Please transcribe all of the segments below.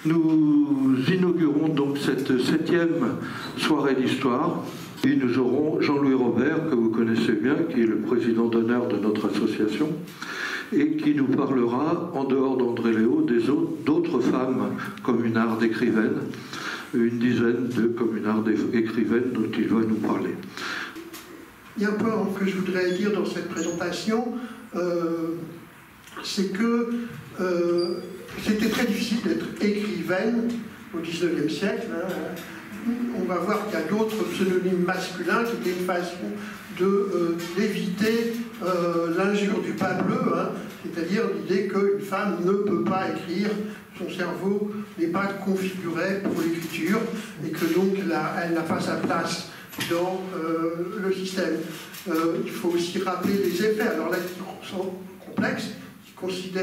Nous inaugurons donc cette 7e soirée d'histoire et nous aurons Jean-Louis Robert, que vous connaissez bien, qui est le président d'honneur de notre association et qui nous parlera, en dehors d'André Léo, d'autres femmes communardes écrivaines, une dizaine de communardes écrivaines dont il va nous parler. Il y a un point que je voudrais dire dans cette présentation, c'est que c'était très difficile d'être écrivaine au XIXe siècle. On va voir qu'il y a d'autres pseudonymes masculins qui étaient une façon d'éviter l'injure du pas bleu, c'est-à-dire l'idée qu'une femme ne peut pas écrire, son cerveau n'est pas configuré pour l'écriture et que donc elle n'a pas sa place dans le système. Il faut aussi rappeler les effets, alors là qui sont complexes, qui ne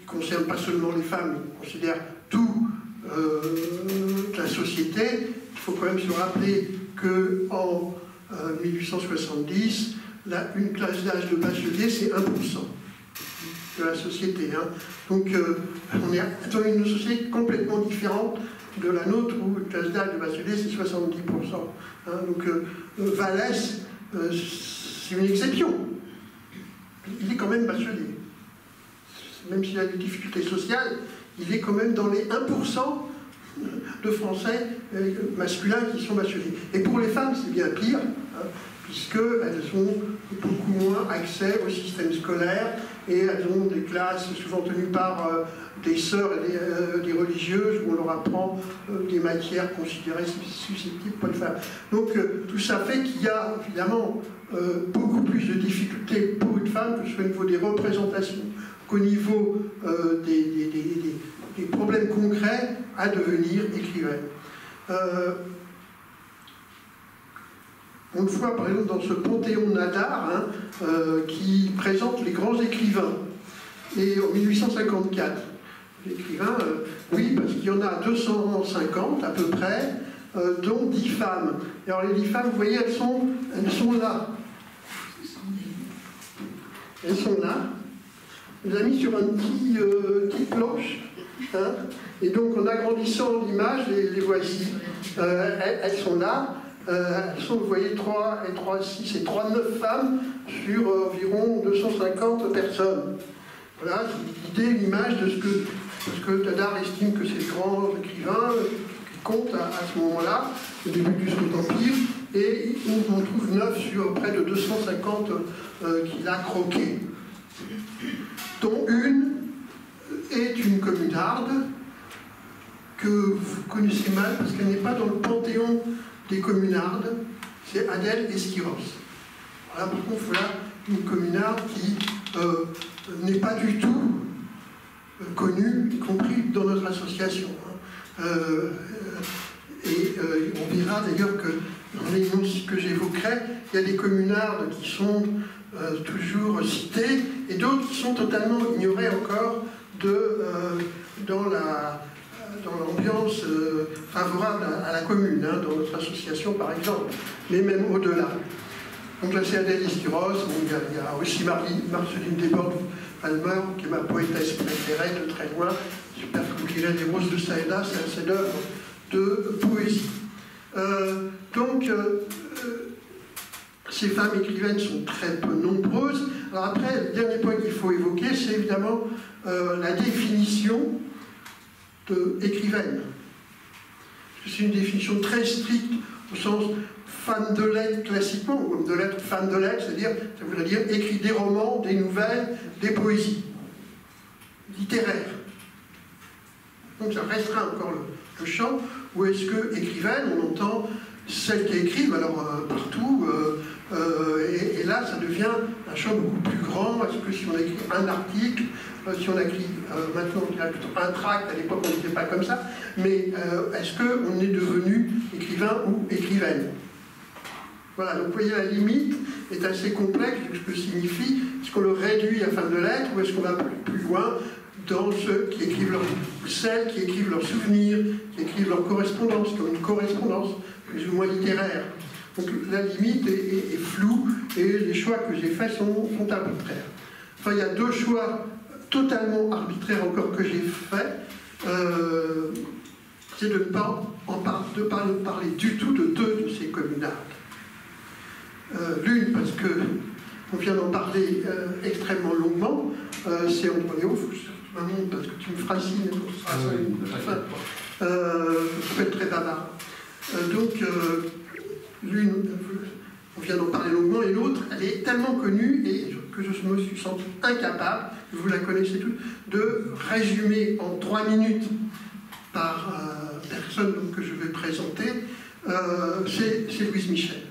concernent pas seulement les femmes, ils considèrent toute la société. Il faut quand même se rappeler qu'en 1870, une classe d'âge de bachelier, c'est 1% de la société. Donc on est dans une société complètement différente de la nôtre, où une classe d'âge de bachelier, c'est 70%. Donc Vallès, c'est une exception. Il est quand même bachelier. Même s'il a des difficultés sociales, il est quand même dans les 1% de Français masculins qui sont bacheliers. Et pour les femmes, c'est bien pire, puisqu'elles ont beaucoup moins accès au système scolaire et elles ont des classes souvent tenues par des sœurs et des religieuses où on leur apprend des matières considérées susceptibles pour les femmes. Donc tout ça fait qu'il y a évidemment beaucoup plus de difficultés pour une femme, que ce soit au niveau des représentations qu'au niveau des problèmes concrets à devenir écrivaine. On le voit par exemple dans ce Panthéon Nadar qui présente les grands écrivains. Et en 1854, les écrivains, oui, parce qu'il y en a 250 à peu près, dont 10 femmes. Et alors les 10 femmes, vous voyez, elles sont là. Elles sont là. On les a mis sur une petite planche. Et donc en agrandissant l'image, les voici. Elles sont là. Elles sont, vous voyez, 3 et 3, 6 et 3, 9 femmes sur environ 250 personnes. Voilà, l'idée, une image de ce que Nadar estime que c'est le grand écrivain qui compte à ce moment-là, au début du Second Empire, et on trouve 9 sur près de 250 qu'il a croqués, dont une est une communarde que vous connaissez mal parce qu'elle n'est pas dans le panthéon des communardes, c'est Adèle Esquiros. Voilà, par contre, voilà une communarde qui n'est pas du tout connue, y compris dans notre association. On verra d'ailleurs que dans les noms que j'évoquerai, il y a des communardes qui sont toujours citées et d'autres qui sont totalement ignorées encore dans l'ambiance favorable à la commune, dans notre association par exemple, mais même au-delà. Donc là c'est Adèle Esquiros, il y a aussi Marceline Desbordes-Palmer, qui est ma poétesse préférée de très loin. J'espère que vous lirez Les Roses de Saïda, c'est un chef-d'œuvre de poésie. Ces femmes écrivaines sont très peu nombreuses. Alors après, le dernier point qu'il faut évoquer, c'est évidemment la définition d'écrivaine. C'est une définition très stricte au sens femme de lettres classiquement, ou homme de lettres, femme de lettres, c'est-à-dire, ça voudrait dire écrit des romans, des nouvelles, des poésies littéraires. Donc ça restreint encore le champ. Ou est-ce que écrivaine, on entend celles qui écrivent, alors partout, et là ça devient un champ beaucoup plus grand. Est-ce que si on écrit un article, si on écrit, maintenant on dirait plutôt un tract, à l'époque on n'était pas comme ça, mais est-ce qu'on est devenu écrivain ou écrivaine? Voilà, donc vous voyez, la limite est assez complexe de ce que signifie. Est-ce qu'on le réduit à femme de lettres ou est-ce qu'on va plus loin dans ceux qui écrivent celles qui écrivent leurs souvenirs, qui écrivent leur correspondance, comme une correspondance plus ou moins littéraire. Donc la limite est floue et les choix que j'ai faits sont arbitraires. Enfin, il y a deux choix totalement arbitraires encore que j'ai faits. c'est de ne pas parler du tout de deux de ces communards. L'une, parce qu'on vient d'en parler extrêmement longuement, c'est Andronéo, il faut que je te montre parce que tu me feras signe, ça peut être très bavard. Donc, l'une, on vient d'en parler longuement, et l'autre, elle est tellement connue et que je me suis senti incapable, vous la connaissez tous, de résumer en 3 minutes par personne que je vais présenter, c'est Louise Michel,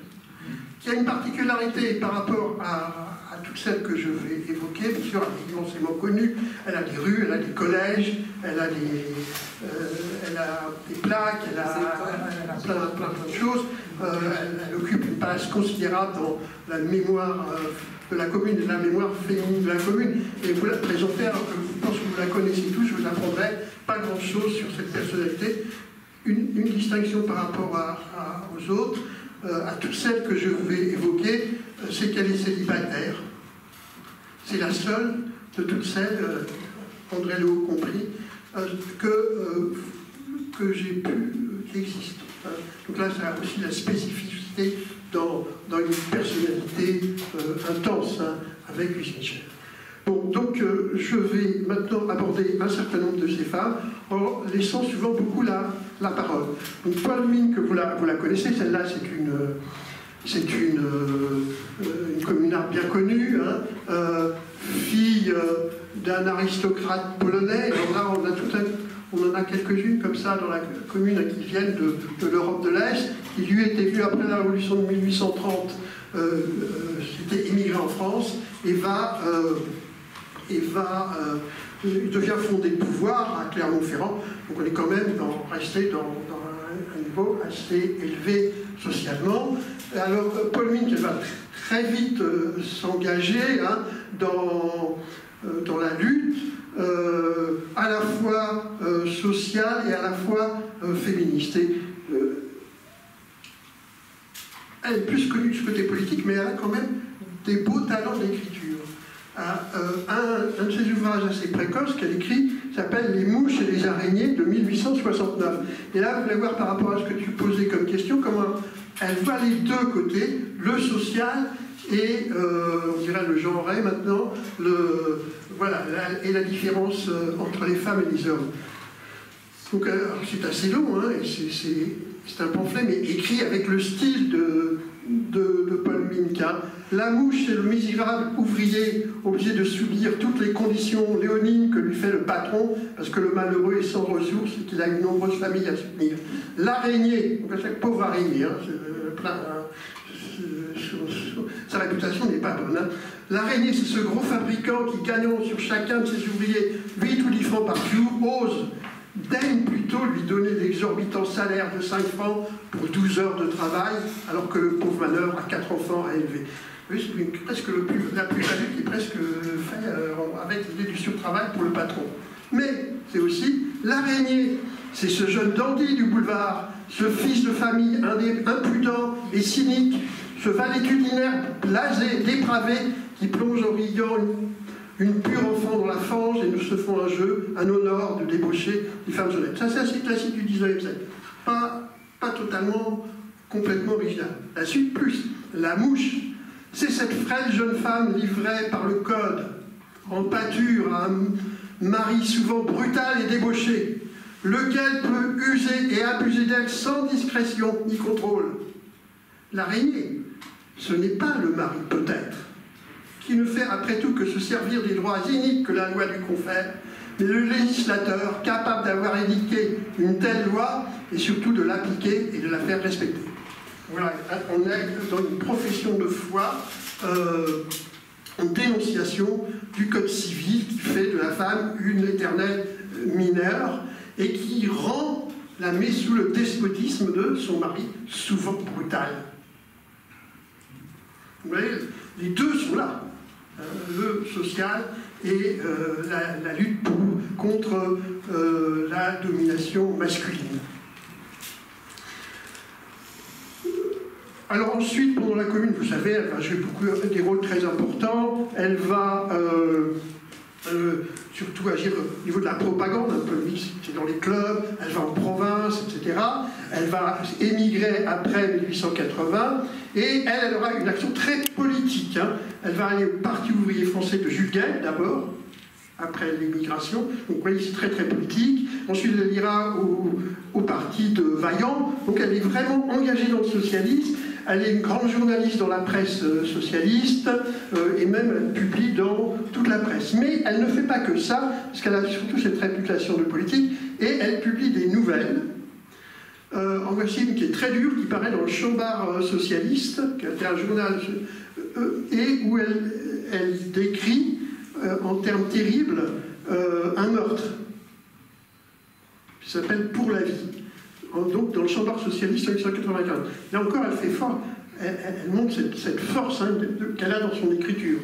qui a une particularité par rapport à toutes celles que je vais évoquer. Bien sûr, elle est immensément connue, elle a des rues, elle a des collèges, elle a des plaques, elle a plein de choses. Elle occupe une place considérable dans la mémoire de la commune et de la mémoire féminine de la commune. Et vous la présentez, alors que je pense que vous la connaissez tous, je vous apprendrai pas grand-chose sur cette personnalité. Une distinction par rapport aux autres, à toutes celles que je vais évoquer, c'est qu'elle est célibataire. C'est la seule de toutes celles, André Lehaut compris, que j'ai pu, qui existe. Donc là, ça a aussi la spécificité dans une personnalité intense, avec Louise Michel. Bon, donc je vais maintenant aborder un certain nombre de ces femmes en laissant souvent beaucoup la parole. Donc Paul Mine, que vous la connaissez, celle-là c'est une communarde bien connue, fille d'un aristocrate polonais. Alors là, on en a quelques-unes comme ça dans la commune qui viennent de l'Europe de l'Est, qui lui était vue après la Révolution de 1830, c'était émigré en France, il devient fondé de pouvoir à Clermont-Ferrand. Donc on est quand même resté dans un niveau assez élevé socialement. Alors Paul Mine va très vite s'engager dans la lutte, à la fois sociale et à la fois féministe. Et, elle est plus connue du côté politique, mais elle a quand même des beaux talents d'écriture. Un de ses ouvrages assez précoces qu'elle écrit s'appelle « Les mouches et les araignées » de 1869. Et là, vous allez voir par rapport à ce que tu posais comme question, comment elle voit les deux côtés, le social et, on dirait, le genré maintenant, et la différence entre les femmes et les hommes. Donc, c'est assez long, et c'est un pamphlet, mais écrit avec le style de Paul Minka. La mouche, c'est le misérable ouvrier obligé de subir toutes les conditions léonines que lui fait le patron, parce que le malheureux est sans ressources et qu'il a une nombreuse famille à soutenir. L'araignée, donc chaque pauvre araignée, sa réputation n'est pas bonne. L'araignée, c'est ce gros fabricant qui, gagnant sur chacun de ses ouvriers 8 ou 10 francs par jour, daigne plutôt lui donner l'exorbitant salaire de 5 francs pour 12 heures de travail, alors que le pauvre manœuvre a 4 enfants à élever. Oui, c'est presque la plus-value qui est presque faite avec l'idée du surtravail pour le patron. Mais c'est aussi l'araignée, c'est ce jeune dandy du boulevard, ce fils de famille impudent et cynique, ce valétudinaire blasé, dépravé, qui plonge en riant une pure enfant dans la fange et nous se font un jeu, un honneur de débaucher les femmes honnêtes. Ça, c'est assez classique du 19e siècle. Pas totalement, complètement original. La suite plus, la mouche, c'est cette frêle jeune femme livrée par le code, en pâture à un mari souvent brutal et débauché, lequel peut user et abuser d'elle sans discrétion ni contrôle. L'araignée, ce n'est pas le mari peut-être, qui ne fait après tout que se servir des droits iniques que la loi lui confère, mais le législateur capable d'avoir édicté une telle loi et surtout de l'appliquer et de la faire respecter. Voilà, on est dans une profession de foi, en dénonciation du code civil qui fait de la femme une éternelle mineure et qui la met sous le despotisme de son mari, souvent brutal. Vous voyez, les deux sont là. Le social et la lutte contre la domination masculine. Alors ensuite, pendant la Commune, vous savez, elle va jouer des rôles très importants. Elle va surtout agir au niveau de la propagande, un peu c'est dans les clubs, elle va en province, etc. Elle va émigrer après 1880 et elle aura une action très politique. Hein. Elle va aller au Parti ouvrier français de Jules Guesde d'abord, après l'émigration. Donc vous voyez, c'est très très politique. Ensuite, elle ira au parti de Vaillant. Donc elle est vraiment engagée dans le socialisme. Elle est une grande journaliste dans la presse socialiste et même elle publie dans toute la presse. Mais elle ne fait pas que ça, parce qu'elle a surtout cette réputation de politique, et elle publie des nouvelles. En voici une qui est très dure, qui paraît dans le Chambard socialiste, qui est un journal, et où elle décrit, en termes terribles, un meurtre, qui s'appelle Pour la vie. Donc dans le Chambard socialiste en 1895. Là encore, elle fait fort, elle montre cette force hein, qu'elle a dans son écriture.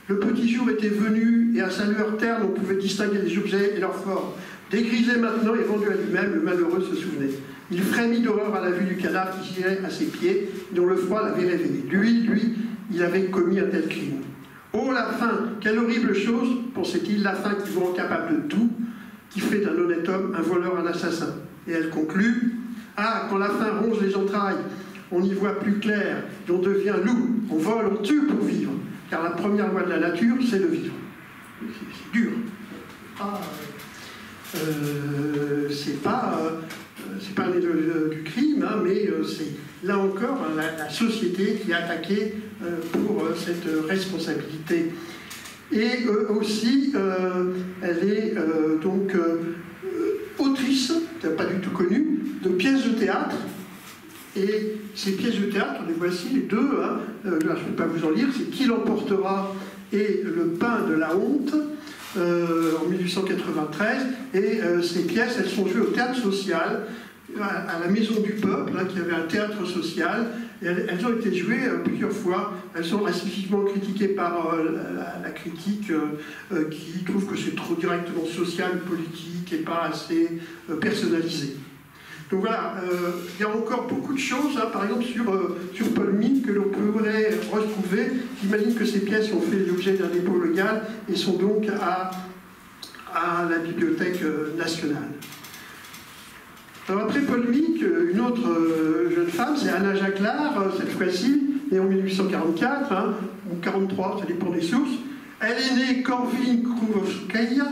Le petit jour était venu, et à sa lueur terne, on pouvait distinguer les objets et leur forme. Dégrisé maintenant et rendu à lui-même, le malheureux se souvenait. Il frémit d'horreur à la vue du cadavre qui girait à ses pieds, dont le froid l'avait révélé. Lui, il avait commis un tel crime. Oh la faim, quelle horrible chose, pensait-il, la faim qui vous rend capable de tout, qui fait d'un honnête homme un voleur, un assassin. Et elle conclut, ah, quand la faim ronge les entrailles, on n'y voit plus clair, et on devient loup, on vole, on tue pour vivre, car la première loi de la nature, c'est le vivre. C'est dur. C'est pas du crime, hein, mais c'est là encore la société qui est attaquée pour cette responsabilité. Et aussi, elle est donc autrice, pas du tout connue, de pièces de théâtre. Et ces pièces de théâtre, les voici les deux, hein, là je ne vais pas vous en lire, c'est Qui l'emportera et Le pain de la honte, en 1893. Et ces pièces, elles sont jouées au théâtre social, à la Maison du Peuple, hein, qui avait un théâtre social. Et elles ont été jouées plusieurs fois. Elles sont assez vivement critiquées par la critique qui trouve que c'est trop directement social, politique et pas assez personnalisé. Donc voilà, il y a encore beaucoup de choses, hein, par exemple sur Paul Migne, que l'on pourrait retrouver. J'imagine que ces pièces ont fait l'objet d'un dépôt légal et sont donc à la Bibliothèque nationale. Alors après Paul Migne, une autre jeune femme, c'est Anna Jacquelart, cette fois-ci, née en 1844, hein, ou 43, ça dépend des sources. Elle est née Korvin-Krouovskaya.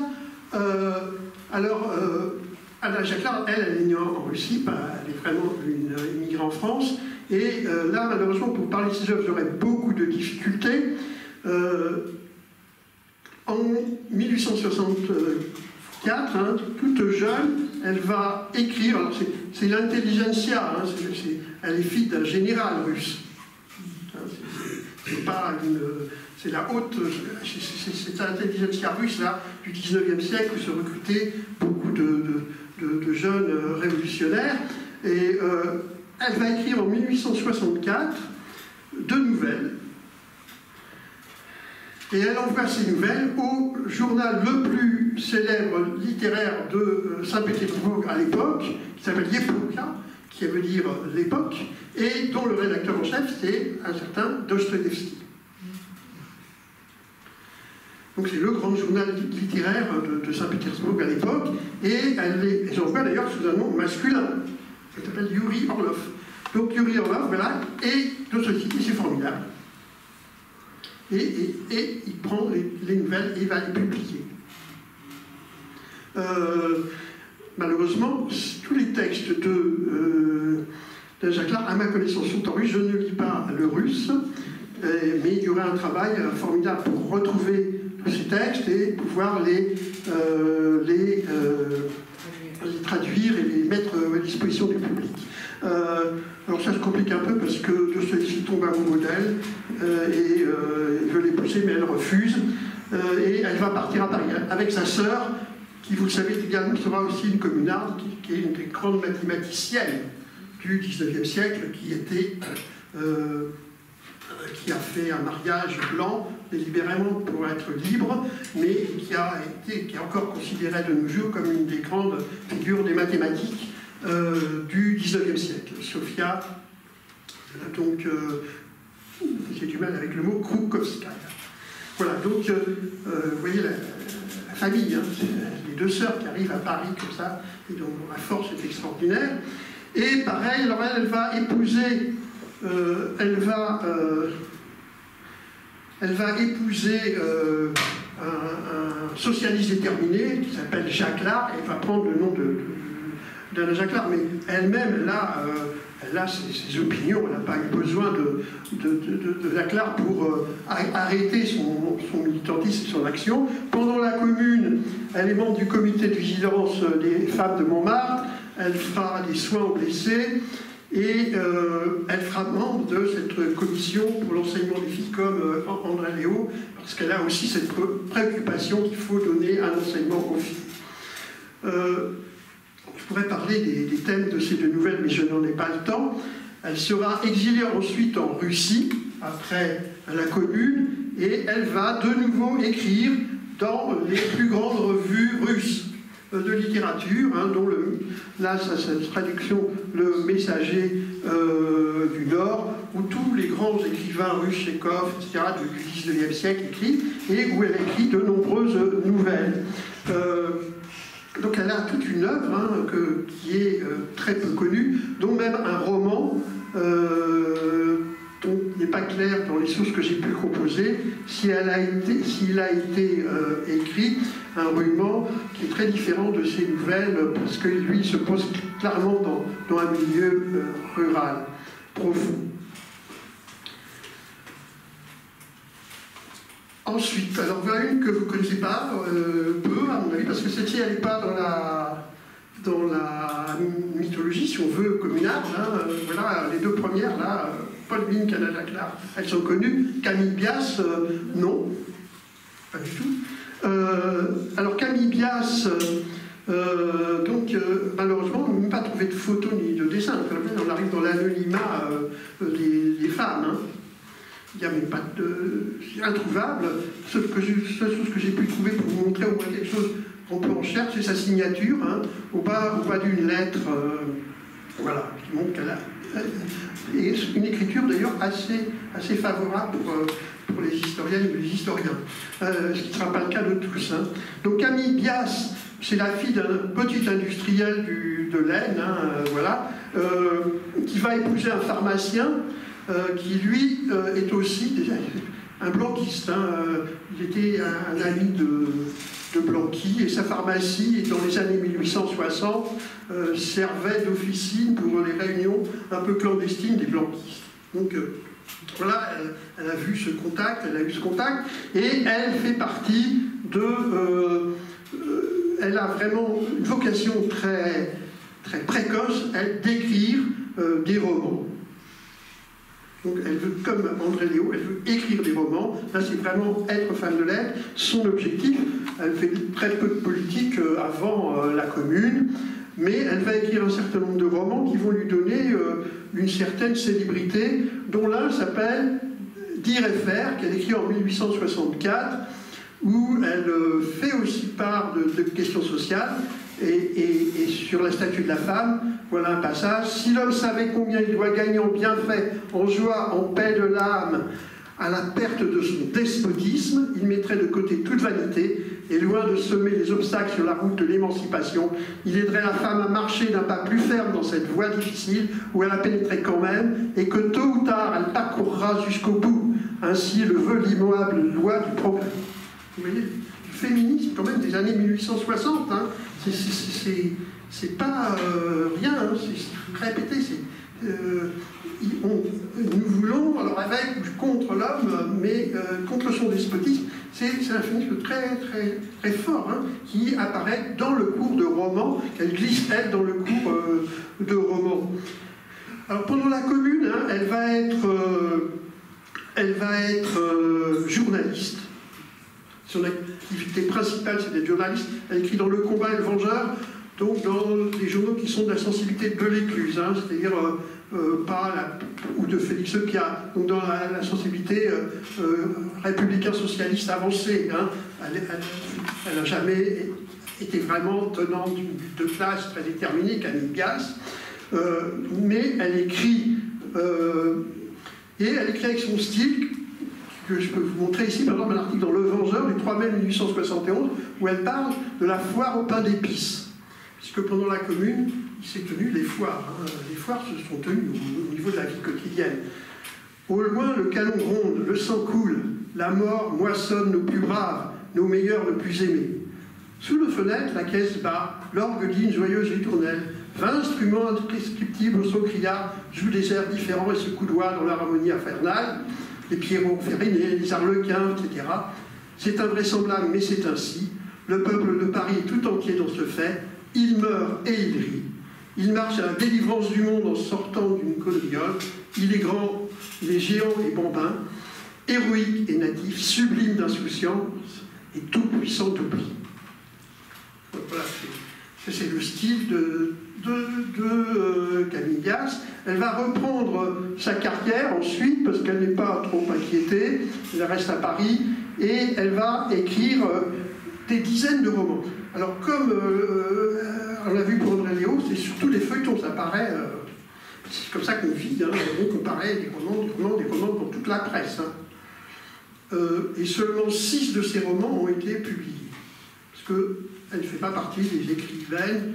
Anna Jacquelart, elle est née en Russie, elle est vraiment une immigrée en France. Et là, malheureusement, pour parler de ses œuvres, j'aurais beaucoup de difficultés. En 1864, hein, toute jeune, elle va écrire, alors c'est l'intelligentsia, hein, elle est fille d'un général russe. C'est pas une... C'est la haute... C'est l'intelligentsia russe, là, du 19e siècle, où se recrutaient beaucoup de jeunes révolutionnaires. Et elle va écrire en 1864 2 nouvelles. Et elle envoie ces nouvelles au journal le plus célèbre littéraire de Saint-Pétersbourg à l'époque, qui s'appelle Yepoka, qui veut dire l'époque, et dont le rédacteur en chef, c'est un certain Dostoïevski. Donc c'est le grand journal littéraire de Saint-Pétersbourg à l'époque, et elle envoie d'ailleurs sous un nom masculin, qui s'appelle Yuri Orlov. Donc Yuri Orlov, voilà, et Dostoïevski, c'est formidable. Et il prend les nouvelles et il va les publier. Malheureusement, tous les textes de Jacquelart, à ma connaissance, sont en russe. Je ne lis pas le russe, mais il y aurait un travail formidable pour retrouver tous ces textes et pouvoir les traduire et les mettre à disposition du public. Alors ça se complique un peu parce que Dostoïevski tombe amoureux d'elle et veut l'épouser, mais elle refuse. Et elle va partir à Paris avec sa sœur, qui, vous le savez, également sera aussi une communarde, qui est une des grandes mathématiciennes du XIXe siècle, qui a fait un mariage blanc délibérément pour être libre, mais qui est encore considérée de nos jours comme une des grandes figures des mathématiques du XIXe siècle. Sofia, donc, j'ai du mal avec le mot Krukowskaïa. Voilà, donc, vous voyez la famille, hein, les deux sœurs qui arrivent à Paris comme ça, et dont la force est extraordinaire. Et pareil, alors elle va épouser, elle va épouser un socialiste déterminé qui s'appelle Jacques Lard, et elle va prendre le nom d'Anna Jacquelart, mais elle-même, elle a ses opinions, elle n'a pas eu besoin de Jacquelart pour arrêter son militantisme et son action. Pendant la Commune, elle est membre du comité de vigilance des femmes de Montmartre, elle fera des soins aux blessés, et elle fera membre de cette commission pour l'enseignement des filles comme André Léo, parce qu'elle a aussi cette préoccupation qu'il faut donner un enseignement aux filles. Je pourrais parler des thèmes de ces deux nouvelles, mais je n'en ai pas le temps. Elle sera exilée ensuite en Russie, après la Commune, et elle va de nouveau écrire dans les plus grandes revues russes de littérature, hein, dont là, sa traduction, Le Messager du Nord, où tous les grands écrivains russes, Tchekhov, etc., du XIXe siècle écrivent, et où elle écrit de nombreuses nouvelles. Donc elle a toute une œuvre hein, qui est très peu connue, dont même un roman dont il n'est pas clair dans les sources que j'ai pu composer s'il a été écrit, un roman qui est très différent de ces nouvelles, parce que lui se pose clairement dans un milieu rural, profond. Ensuite, alors voilà une que vous ne connaissez pas, peu à mon avis, parce que celle-ci, elle n'est pas dans la mythologie, si on veut, communale. Hein, voilà, les deux premières, là, Paul Bink, Anna Jacquelart, elles sont connues. Camille Bias, non, pas du tout. Alors Camille Bias, malheureusement, on n'a même pas trouvé de photos ni de dessins. On arrive dans l'anonymat des femmes. Hein. Il n'y a même pas de... C'est introuvable. Seule chose que j'ai pu trouver pour vous montrer au moins quelque chose qu'on peut en chercher, c'est sa signature, hein, au bas d'une lettre, voilà, qui montre qu'elle a... Et une écriture d'ailleurs assez favorable pour les historiennes et les historiens, ce qui ne sera pas le cas de tous. Hein. Donc Camille Bias, c'est la fille d'un petit industriel de laine, hein, voilà, qui va épouser un pharmacien, qui lui est aussi un blanquiste. Hein, il était un ami de Blanqui, et sa pharmacie, dans les années 1860, servait d'officine pour les réunions un peu clandestines des blanquistes. Donc voilà, elle a vu ce contact, et elle fait partie elle a vraiment une vocation très, très précoce, d'écrire des romans. Donc elle veut, comme André Léo, elle veut écrire des romans. Là, c'est vraiment être femme de lettres. Son objectif, elle fait très peu de politique avant la Commune, mais elle va écrire un certain nombre de romans qui vont lui donner une certaine célébrité, dont l'un s'appelle Dire et faire, qu'elle écrit en 1864, où elle fait aussi part de questions sociales, et sur la statue de la femme, voilà un passage. Si l'homme savait combien il doit gagner en bienfait, en joie, en paix de l'âme, à la perte de son despotisme, il mettrait de côté toute vanité, et loin de semer les obstacles sur la route de l'émancipation, il aiderait la femme à marcher d'un pas plus ferme dans cette voie difficile, où elle a pénétré quand même, et que tôt ou tard, elle parcourra jusqu'au bout. Ainsi le veut l'immuable loi du progrès. Vous voyez, du féminisme, quand même, des années 1860, hein. C'est pas rien, hein. C'est répété, nous voulons, alors avec ou contre l'homme, mais contre son despotisme, c'est un féminisme très, très, très fort, hein, qui apparaît dans le cours de roman, qu'elle glisse, elle, dans le cours de roman. Alors pendant la Commune, hein, elle va être journaliste. Son activité principale, c'est d'être journaliste. Elle écrit dans Le Combat et Le Vengeur, donc dans des journaux qui sont de la sensibilité de L'Écluse, hein, c'est-à-dire ou de Félix Piat, donc dans la sensibilité républicain socialiste avancée. Hein. Elle n'a jamais été vraiment tenante de classe très déterminée, Camille Bias, mais elle écrit avec son style, que je peux vous montrer ici, par exemple, un article dans Le Vengeur du 3 mai 1871, où elle parle de la foire au pain d'épices. Puisque pendant la Commune, il s'est tenu les foires. Hein. Les foires se sont tenues au niveau de la vie quotidienne. Au loin, le canon gronde, le sang coule, la mort moissonne nos plus braves, nos meilleurs, nos plus aimés. Sous nos fenêtres, la caisse bat, l'orgue dit une joyeuse ritournelle. 20 instruments indescriptibles au son criard jouent des airs différents et se coudoient dans leur harmonie infernale. Les Pierrots Ferrinés, les Arlequins, etc. C'est invraisemblable, mais c'est ainsi. Le peuple de Paris est tout entier dans ce fait. Il meurt et il rit. Il marche à la délivrance du monde en sortant d'une coloniole. Il est grand, il est géant et bambin, héroïque et natif, sublime d'insouciance et tout-puissant d'oubli. Voilà, c'est le style de Camille Gasse. Elle va reprendre sa carrière ensuite, parce qu'elle n'est pas trop inquiétée, elle reste à Paris, et elle va écrire des dizaines de romans. Alors comme on l'a vu pour André Léo, c'est surtout des feuilletons, ça paraît... c'est comme ça qu'on vit, hein, on comparait des romans pour toute la presse. Hein. Et seulement 6 de ces romans ont été publiés. Parce qu'elle ne fait pas partie des écrivaines,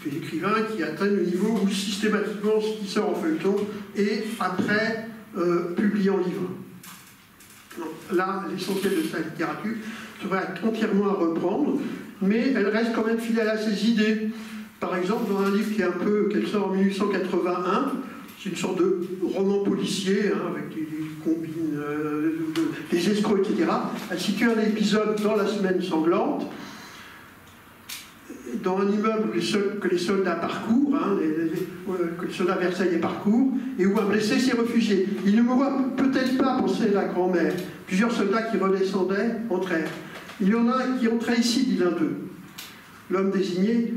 des écrivains qui atteignent le niveau où systématiquement ce qui sort en feuilleton est après publié en livre. Donc, là, l'essentiel de sa littérature serait entièrement à reprendre, mais elle reste quand même fidèle à ses idées. Par exemple, dans un livre qu'elle sort en 1881, c'est une sorte de roman policier, hein, avec des combines, des escrocs, etc. Elle situe un épisode dans la semaine sanglante, dans un immeuble que les soldats parcourent, hein, que les soldats versaillais parcourent, et où un blessé s'est réfugié. Il ne mourra peut-être pas, pensait la grand-mère. Plusieurs soldats qui redescendaient entrèrent. Il y en a un qui entrait ici, dit l'un d'eux. L'homme désigné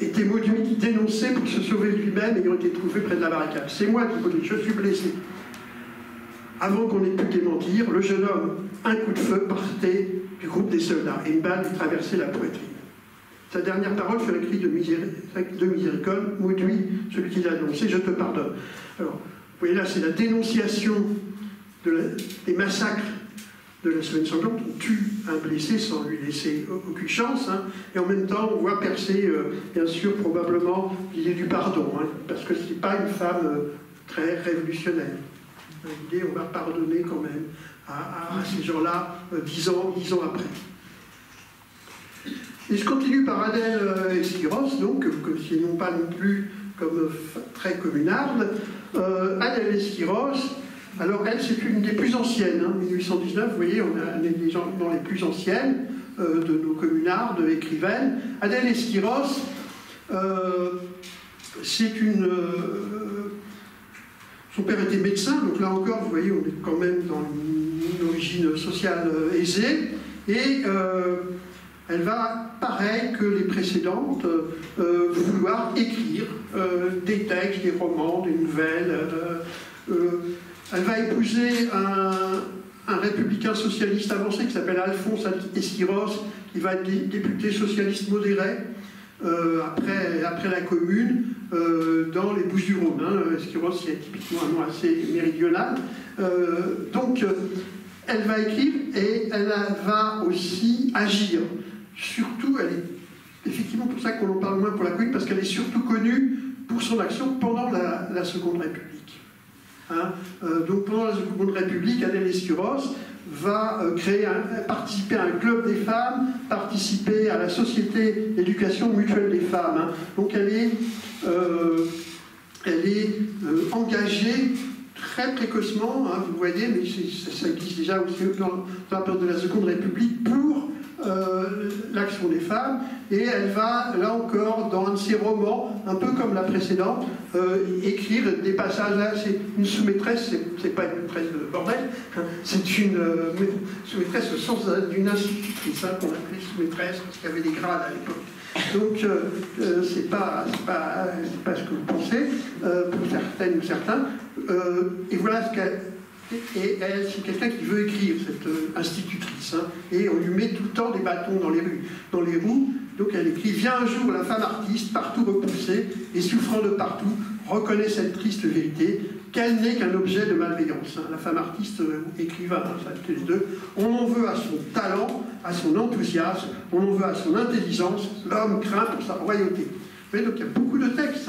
était Mauduit, qui dénonçait pour se sauver lui-même, ayant été trouvé près de la barricade. C'est moi qui Mauduit, je suis blessé. Avant qu'on ait pu démentir, le jeune homme, un coup de feu, partait du groupe des soldats, et une balle lui traversait la poitrine. Sa dernière parole fut un cri de miséricorde. Mauduit, celui qui l'a annoncé, je te pardonne. Alors, vous voyez là, c'est la dénonciation des massacres de la semaine sanglante. On tue un blessé sans lui laisser aucune chance, hein, et en même temps, on voit percer, bien sûr, probablement l'idée du pardon, hein, parce que ce n'est pas une femme très révolutionnaire. L'idée, on va pardonner quand même à ces gens-là 10 ans après. Et je continue par Adèle Esquiros, donc, que vous ne connaissiez non pas non plus comme très communarde. Adèle Esquiros, alors elle, c'est une des plus anciennes, hein, 1819, vous voyez, on est des gens dans les plus anciennes de nos communardes, écrivaines. Adèle Esquiros, c'est une... son père était médecin, donc là encore, vous voyez, on est quand même dans une origine sociale aisée, et elle va, pareil que les précédentes, vouloir écrire des textes, des romans, des nouvelles. Elle va épouser un républicain socialiste avancé qui s'appelle Alphonse Esquiros, qui va être député socialiste modéré après la Commune, dans les Bouches-du-Rhône. Hein. Esquiros, c'est typiquement un nom assez méridional. Donc, elle va écrire et elle va aussi agir. Surtout, elle est effectivement pour ça qu'on en parle moins pour la Commune, parce qu'elle est surtout connue pour son action pendant la Seconde République. Hein, donc pendant la Seconde République, Adèle Esquiros va participer à un club des femmes, participer à la Société d'éducation mutuelle des femmes. Hein. Donc elle est engagée très précocement, hein, vous voyez, mais ça existe déjà aussi dans la période de la Seconde République, pour l'action des femmes, et elle va, là encore, dans un de ses romans, un peu comme la précédente, écrire des passages. Là, c'est une sous-maîtresse, c'est pas une maîtresse de bordel, hein, c'est une sous-maîtresse au sens d'une institutrice, hein, qu'on appelait sous-maîtresse, parce qu'il y avait des grades à l'époque. Donc, c'est pas ce que vous pensez, pour certaines ou certains. Et voilà ce qu'elle... Et elle, c'est quelqu'un qui veut écrire, cette institutrice, hein, et on lui met tout le temps des bâtons dans les roues. Donc elle écrit « Vient un jour la femme artiste, partout repoussée et souffrant de partout, reconnaît cette triste vérité. qu'elle n'est qu'un objet de malveillance. La femme artiste, écrivain, ça les deux. On en veut à son talent, à son enthousiasme, on en veut à son intelligence, l'homme craint pour sa royauté. Vous voyez, donc il y a beaucoup de textes,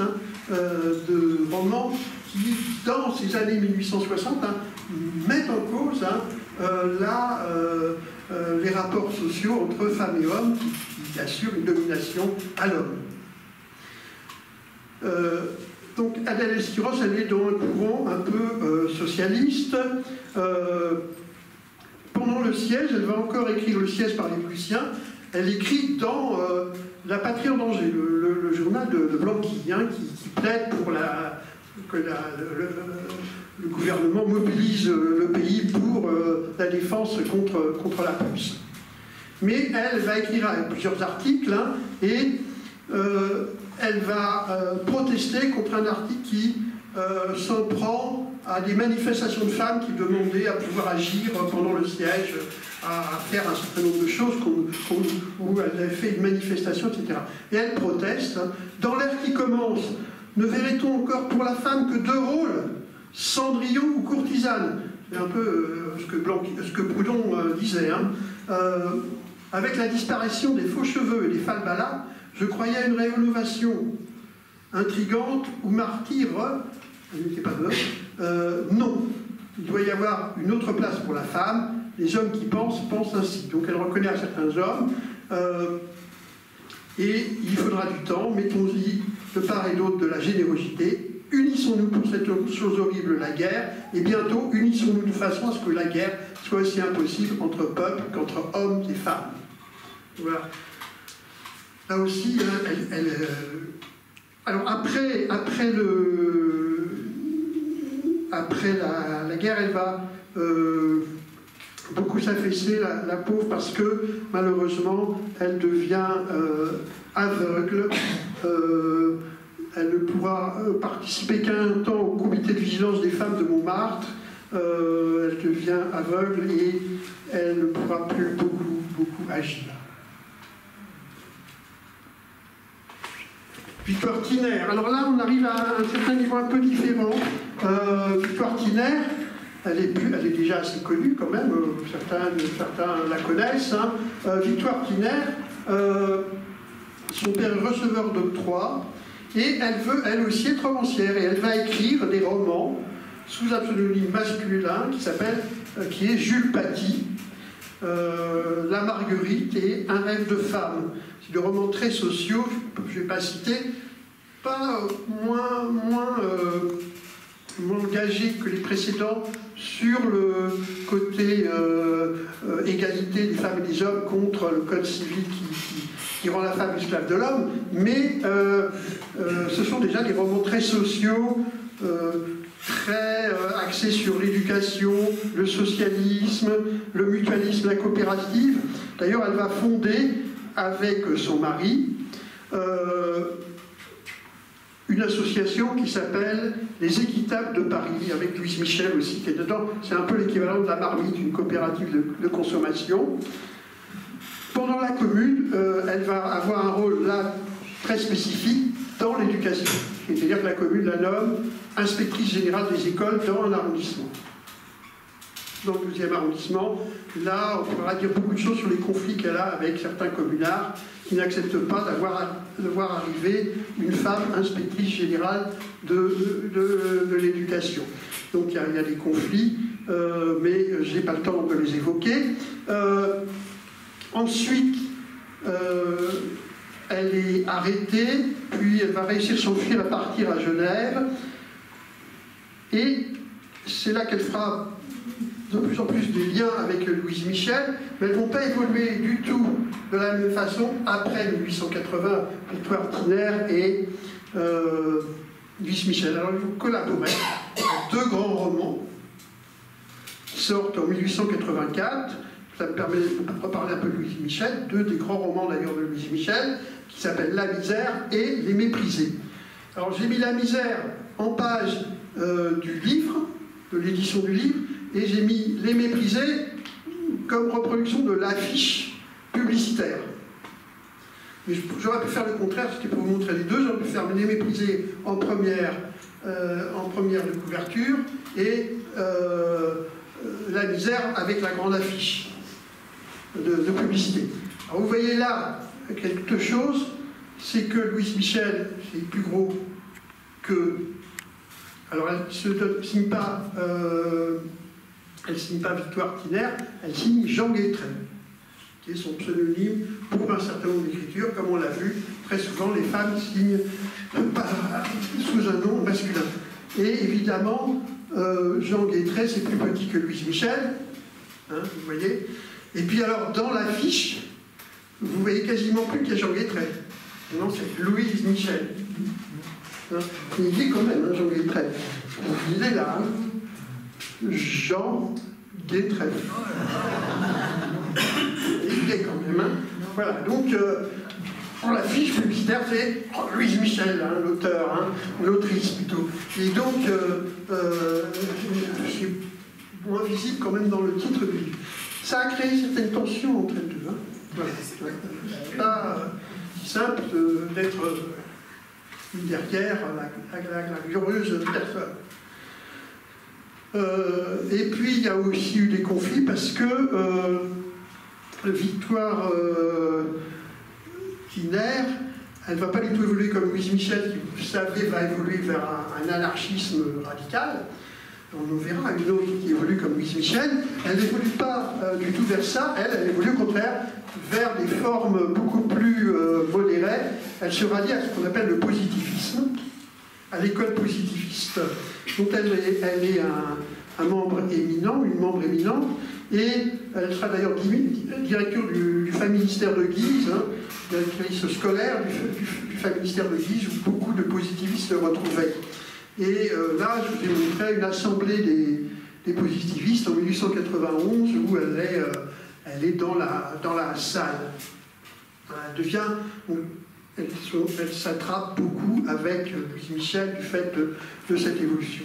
de romans qui, dans ces années 1860, mettent en cause les rapports sociaux entre femmes et hommes qui assurent une domination à l'homme. Donc Adèle Esquiros, elle est dans un courant un peu socialiste. Pendant le siège, elle va encore écrire le siège par les Prussiens. Elle écrit dans La Patrie en danger, le journal de Blanqui, qui plaide pour que le gouvernement mobilise le pays pour la défense contre la Prusse. Mais elle va écrire plusieurs articles et elle va protester contre un article qui s'en prend à des manifestations de femmes qui demandaient à pouvoir agir pendant le siège, à faire un certain nombre de choses, où elle avait fait une manifestation, etc. Et elle proteste. Dans l'ère qui commence, ne verrait-on encore pour la femme que deux rôles, Cendrillon ou courtisane? C'est un peu ce que Proudhon disait. Avec la disparition des faux cheveux et des falbalas, je croyais à une rénovation intrigante ou martyre. Elle n'était pas neuve. Non, il doit y avoir une autre place pour la femme. Les hommes qui pensent ainsi. Donc elle reconnaît à certains hommes. Et il faudra du temps. Mettons-y de part et d'autre de la générosité. Unissons-nous pour cette chose horrible, la guerre. Et bientôt, unissons-nous de façon à ce que la guerre soit aussi impossible entre peuples qu'entre hommes et femmes. Voilà. Là aussi, alors après la guerre, elle va beaucoup s'affaisser, la pauvre, parce que malheureusement, elle devient aveugle. Elle ne pourra participer qu'un temps au comité de vigilance des femmes de Montmartre. Elle devient aveugle et elle ne pourra plus beaucoup agir. Victoire Thiner. Alors là, on arrive à un certain niveau un peu différent. Victoire Thiner, elle est déjà assez connue quand même. Certains la connaissent. Victoire Thiner, son père est receveur d'octroi. Et elle veut, elle aussi, être romancière. Et elle va écrire des romans sous un pseudonyme masculin qui est Jules Paty, La Marguerite et Un rêve de femme. C'est des romans très sociaux, je ne vais pas citer, pas moins engagés que les précédents sur le côté égalité des femmes et des hommes contre le code civil qui rend la femme esclave de l'homme, mais ce sont déjà des romans très sociaux, très axés sur l'éducation, le socialisme, le mutualisme, la coopérative. D'ailleurs, elle va fonder avec son mari une association qui s'appelle Les Équitables de Paris, avec Louise Michel aussi qui est dedans. C'est un peu l'équivalent de la Marmite, une coopérative de consommation. Pendant la Commune, elle va avoir un rôle là très spécifique dans l'éducation. C'est-à-dire que la Commune la nomme inspectrice générale des écoles dans un arrondissement. Dans le 12e arrondissement, là, on pourra dire beaucoup de choses sur les conflits qu'elle a avec certains communards qui n'acceptent pas de voir arriver une femme inspectrice générale de l'éducation. Donc il y a des conflits, mais je n'ai pas le temps de les évoquer. Ensuite, elle est arrêtée, puis elle va réussir à s'enfuir, à partir à Genève. Et c'est là qu'elle fera de plus en plus des liens avec Louise Michel, mais elles ne vont pas évoluer du tout de la même façon après 1880, Victoire Thiner et Louise Michel. Alors ils vont collaborer à deux grands romans qui sortent en 1884. Ça me permet de reparler un peu de Louise Michel, deux des grands romans d'ailleurs de Louise Michel, qui s'appellent La misère et Les méprisés. Alors j'ai mis La misère en page du livre, de l'édition du livre, et j'ai mis Les méprisés comme reproduction de l'affiche publicitaire. Mais j'aurais pu faire le contraire, c'était pour vous montrer les deux. J'aurais pu faire Les méprisés en première en première de couverture, et la misère avec la grande affiche de publicité. Alors vous voyez là quelque chose, c'est que Louise Michel, c'est plus gros que... Alors elle ne signe pas Victoire Tiner, elle signe Jean Guétret, qui est son pseudonyme pour un certain nombre d'écritures. Comme on l'a vu, très souvent les femmes signent sous un nom masculin. Et évidemment, Jean Guétret, c'est plus petit que Louise Michel, hein, vous voyez. Et puis alors, dans l'affiche, vous voyez quasiment plus qu'il y a Jean Guétret. Non, c'est Louise Michel. Hein, il est quand même, hein, Jean Guétret. Il est là, hein. Jean Guétret. Il est quand même, hein. Voilà, donc, pour l'affiche publicitaire, c'est Louise Michel, hein, l'auteur, hein, l'autrice plutôt. Et donc, c'est moins visible quand même dans le titre du livre. Ça a créé certaines tensions entre les deux. Hein. Voilà. C'est pas simple d'être derrière la glorieuse personne. Et puis, il y a aussi eu des conflits parce que Victoire Tiner, elle ne va pas du tout évoluer comme Louise Michel, qui, vous savez, va évoluer vers un anarchisme radical. On verra une autre qui évolue comme Louise Michel. Elle n'évolue pas du tout vers ça. Elle évolue au contraire vers des formes beaucoup plus modérées. Elle se rallie à ce qu'on appelle le positivisme, à l'école positiviste. Donc elle est un membre éminent, une membre éminente, et elle sera d'ailleurs directeur du ministère de Guise, hein, directrice scolaire du ministère de Guise, où beaucoup de positivistes se retrouvaient. Et là, je vous ai montré une assemblée des positivistes en 1891, où elle est dans la salle. Elle devient... Elle s'attrape beaucoup avec Louise Michel du fait de cette évolution.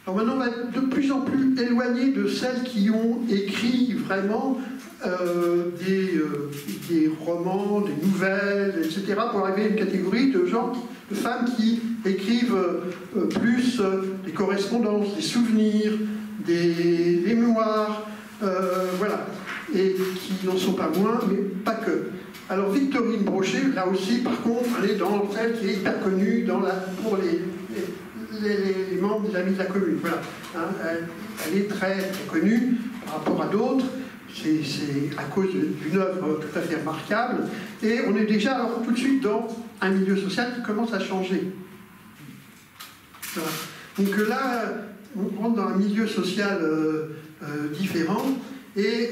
Alors maintenant, on va être de plus en plus éloigné de celles qui ont écrit vraiment des romans, des nouvelles, etc., pour arriver à une catégorie de gens, de femmes qui écrivent plus des correspondances, des souvenirs, des mémoires, voilà, et qui n'en sont pas moins, mais pas que. Alors Victorine Brochet, là aussi, par contre, elle est dans celle qui est hyper connue pour les membres des Amis de la Commune. Voilà. Hein, elle est très, très connue par rapport à d'autres. C'est à cause d'une œuvre tout à fait remarquable. Et on est déjà alors, tout de suite dans un milieu social qui commence à changer. Voilà. Donc là, on rentre dans un milieu social différent. Et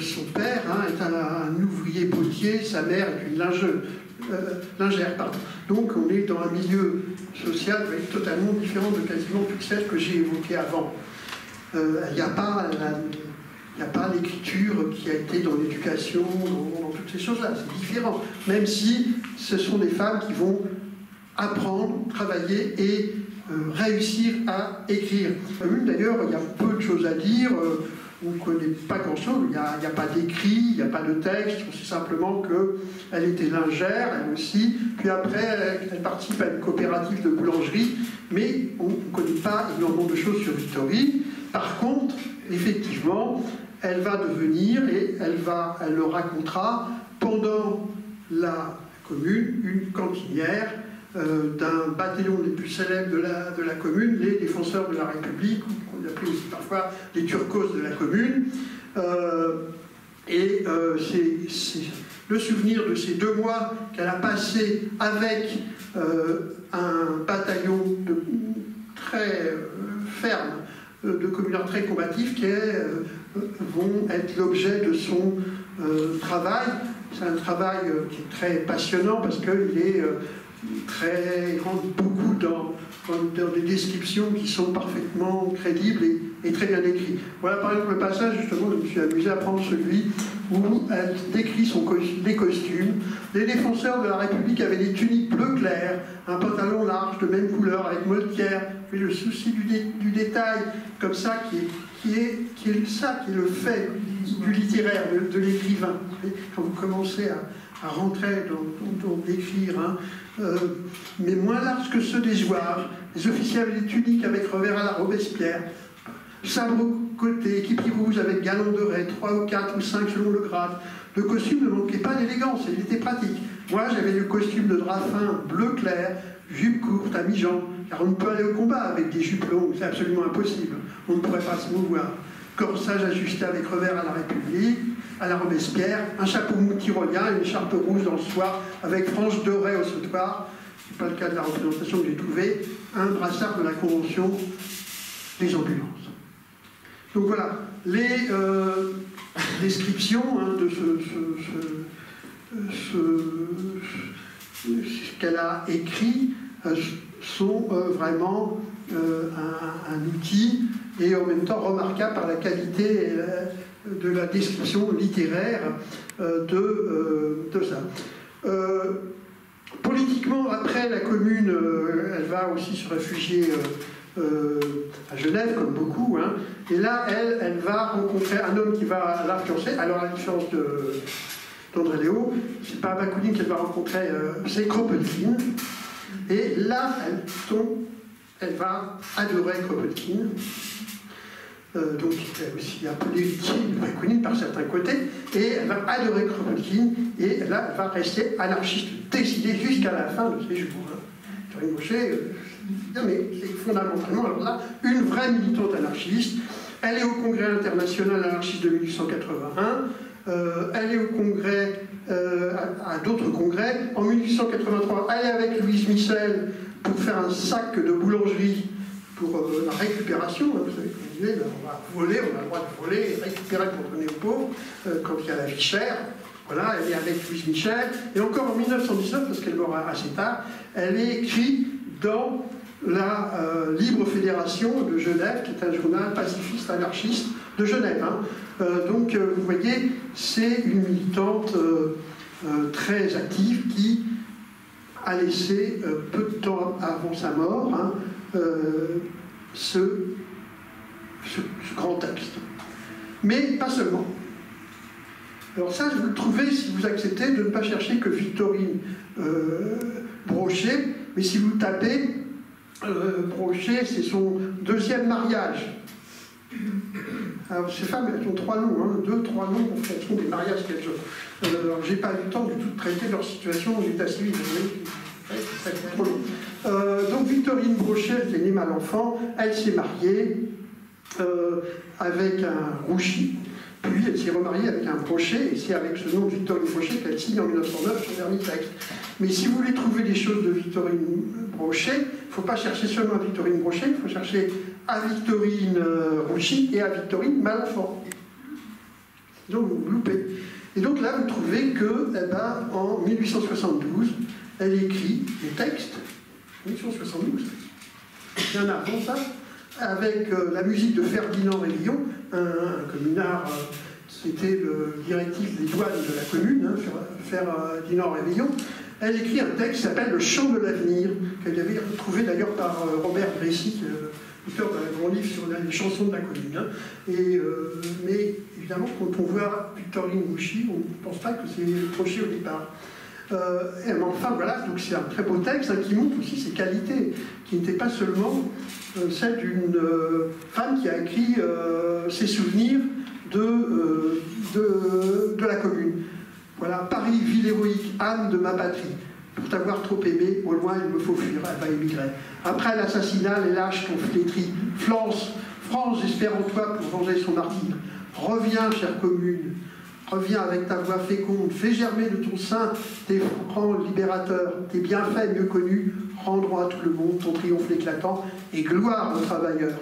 son père est un ouvrier potier, sa mère est une lingère. Pardon. Donc on est dans un milieu social totalement différent de quasiment toutes celles que j'ai évoquées avant. Il n'y a pas l'écriture qui a été dans l'éducation, dans toutes ces choses-là, c'est différent. Même si ce sont des femmes qui vont apprendre, travailler et réussir à écrire. D'ailleurs, il y a peu de choses à dire. On ne connaît pas grand-chose, il n'y a pas d'écrit, il n'y a pas de texte, on sait simplement qu'elle était lingère, elle aussi, puis après elle participe à une coopérative de boulangerie, mais on ne connaît pas énormément de choses sur Victorine. Par contre, effectivement, elle va devenir, et elle le racontera, pendant la commune, une cantinière d'un bataillon des plus célèbres de la commune, les défenseurs de la République, qu'on appelait aussi parfois les turcos de la commune. C'est le souvenir de ces 2 mois qu'elle a passé avec un bataillon très ferme, de communards très combatifs, qui vont être l'objet de son travail. C'est un travail qui est très passionnant parce qu'il est... il rentre beaucoup dans des descriptions qui sont parfaitement crédibles et très bien écrites. Voilà par exemple le passage, justement, je me suis amusé à prendre celui où elle décrit les costumes. Les défenseurs de la République avaient des tuniques bleu clair, un pantalon large de même couleur avec moltière, mais le souci du détail, comme ça, qui est le fait du littéraire, de l'écrivain. Quand vous commencez rentrer dans d'écrire, hein, mais moins larges que ceux des Zouaves. Les officiers avaient des tuniques avec revers à la Robespierre, sabre au côté, équipe rouge avec galons de raie, 3 ou 4 ou 5 selon le grade. Le costume ne manquait pas d'élégance, il était pratique. Moi, j'avais le costume de drap fin bleu clair, jupe courte à mi-jambe, car on ne peut aller au combat avec des jupes longues, c'est absolument impossible. On ne pourrait pas se mouvoir. Corsage ajusté avec revers à la République, à la Robespierre, un chapeau mou tyrolien, une écharpe rouge dans le soir, avec franges dorées au sautoir, c'est pas le cas de la représentation que j'ai trouvée, un brassard de la Convention des ambulances. Donc voilà, les descriptions hein, de ce qu'elle a écrit sont vraiment un outil et en même temps remarquable par la qualité de la description littéraire de ça. Politiquement, après la Commune, elle va aussi se réfugier à Genève, comme beaucoup, hein, et là, elle va rencontrer un homme qui va l'influencer. Alors, à la différence d'André Léo, c'est pas Bakounine qu'elle va rencontrer, c'est Kropotkin. Et là, elle va adorer Kropotkin. Donc, elle est aussi un peu l'héritier de Bakounine par certains côtés. Et elle va adorer Kropotkin. Et là, elle va rester anarchiste décidée jusqu'à la fin de ses jours. Hein. Victorine Brochet, mais c'est fondamentalement, alors là, une vraie militante anarchiste. Elle est au Congrès international anarchiste de 1881. Elle est au congrès, à d'autres congrès. En 1883, elle est avec Louise Michel pour faire un sac de boulangerie pour la récupération. Hein, vous savez, comme je disais, on va voler, on a le droit de voler et récupérer pour donner aux pauvres quand il y a la vie chère. Voilà, elle est avec Louise Michel. Et encore en 1919, parce qu'elle meurt assez tard, elle est écrite dans la Libre Fédération de Genève, qui est un journal pacifiste anarchiste de Genève. Hein. Donc, vous voyez, c'est une militante très active qui a laissé, peu de temps avant sa mort, hein, ce grand texte. Mais pas seulement. Alors ça, vous le trouvez si vous acceptez de ne pas chercher que Victorine Brochet, mais si vous tapez Brochet, c'est son deuxième mariage. Alors ces femmes, elles ont 3 noms, hein, 2, 3 noms en fonction des mariages qu'elles ont. Alors j'ai pas eu le temps du tout de traiter leur situation en état civil, c'est trop long. Donc Victorine Brochet, elle est née Malenfant, elle s'est mariée avec un Rouchy, puis elle s'est remariée avec un Brochet, et c'est avec ce nom de Victorine Brochet qu'elle signe en 1909 son dernier texte. Mais si vous voulez trouver des choses de Victorine Brochet, il ne faut pas chercher seulement à Victorine Brochet, il faut chercher à Victorine Rouchy et à Victorine Malenfant. Donc vous loupez. Et donc là, vous trouvez que, eh ben, en 1872, elle écrit des textes, 1872, bien avant ça, avec la musique de Ferdinand Révillon, un communard, c'était le directif des douanes de la commune, hein, Ferdinand Révillon. Elle écrit un texte qui s'appelle « Le chant de l'avenir », qu'elle avait retrouvé d'ailleurs par Robert Brécy, auteur d'un grand livre sur les chansons de la commune. Hein. Mais évidemment, quand on voit Victorine Rouchy, on ne pense pas que c'est Brochet au départ. Mais enfin, voilà, donc c'est un très beau texte hein, qui montre aussi ses qualités, qui n'étaient pas seulement celle d'une femme qui a écrit ses souvenirs de la commune. Voilà, Paris, ville héroïque, âme de ma patrie. Pour t'avoir trop aimé, au loin il me faut fuir, elle va émigrer. Après l'assassinat, les lâches t'ont flétri. France, j'espère en toi pour venger son martyr. Reviens, chère commune, reviens avec ta voix féconde, fais germer de ton sein tes francs libérateurs, tes bienfaits mieux connus, rendront à tout le monde ton triomphe éclatant et gloire aux travailleurs.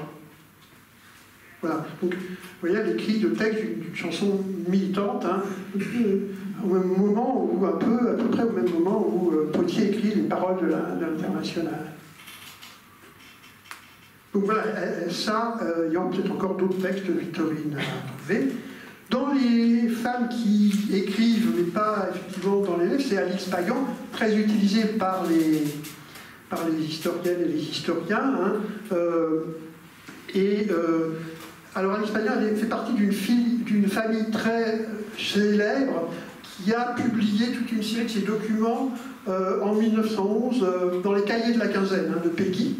Voilà, donc vous voyez, elle écrit le texte d'une chanson militante, hein, au même moment où, à peu près au même moment où Potier écrit les paroles de l'Internationale. Donc voilà, ça, il y a peut-être encore d'autres textes de Victorine à trouver. Dans les femmes qui écrivent, mais pas effectivement dans les livres, c'est Alix Pagan, très utilisée par les historiennes et les historiens. Hein, alors Alix Pagan elle fait partie d'une famille très célèbre qui a publié toute une série de ses documents en 1911 dans les cahiers de la quinzaine de Peggy.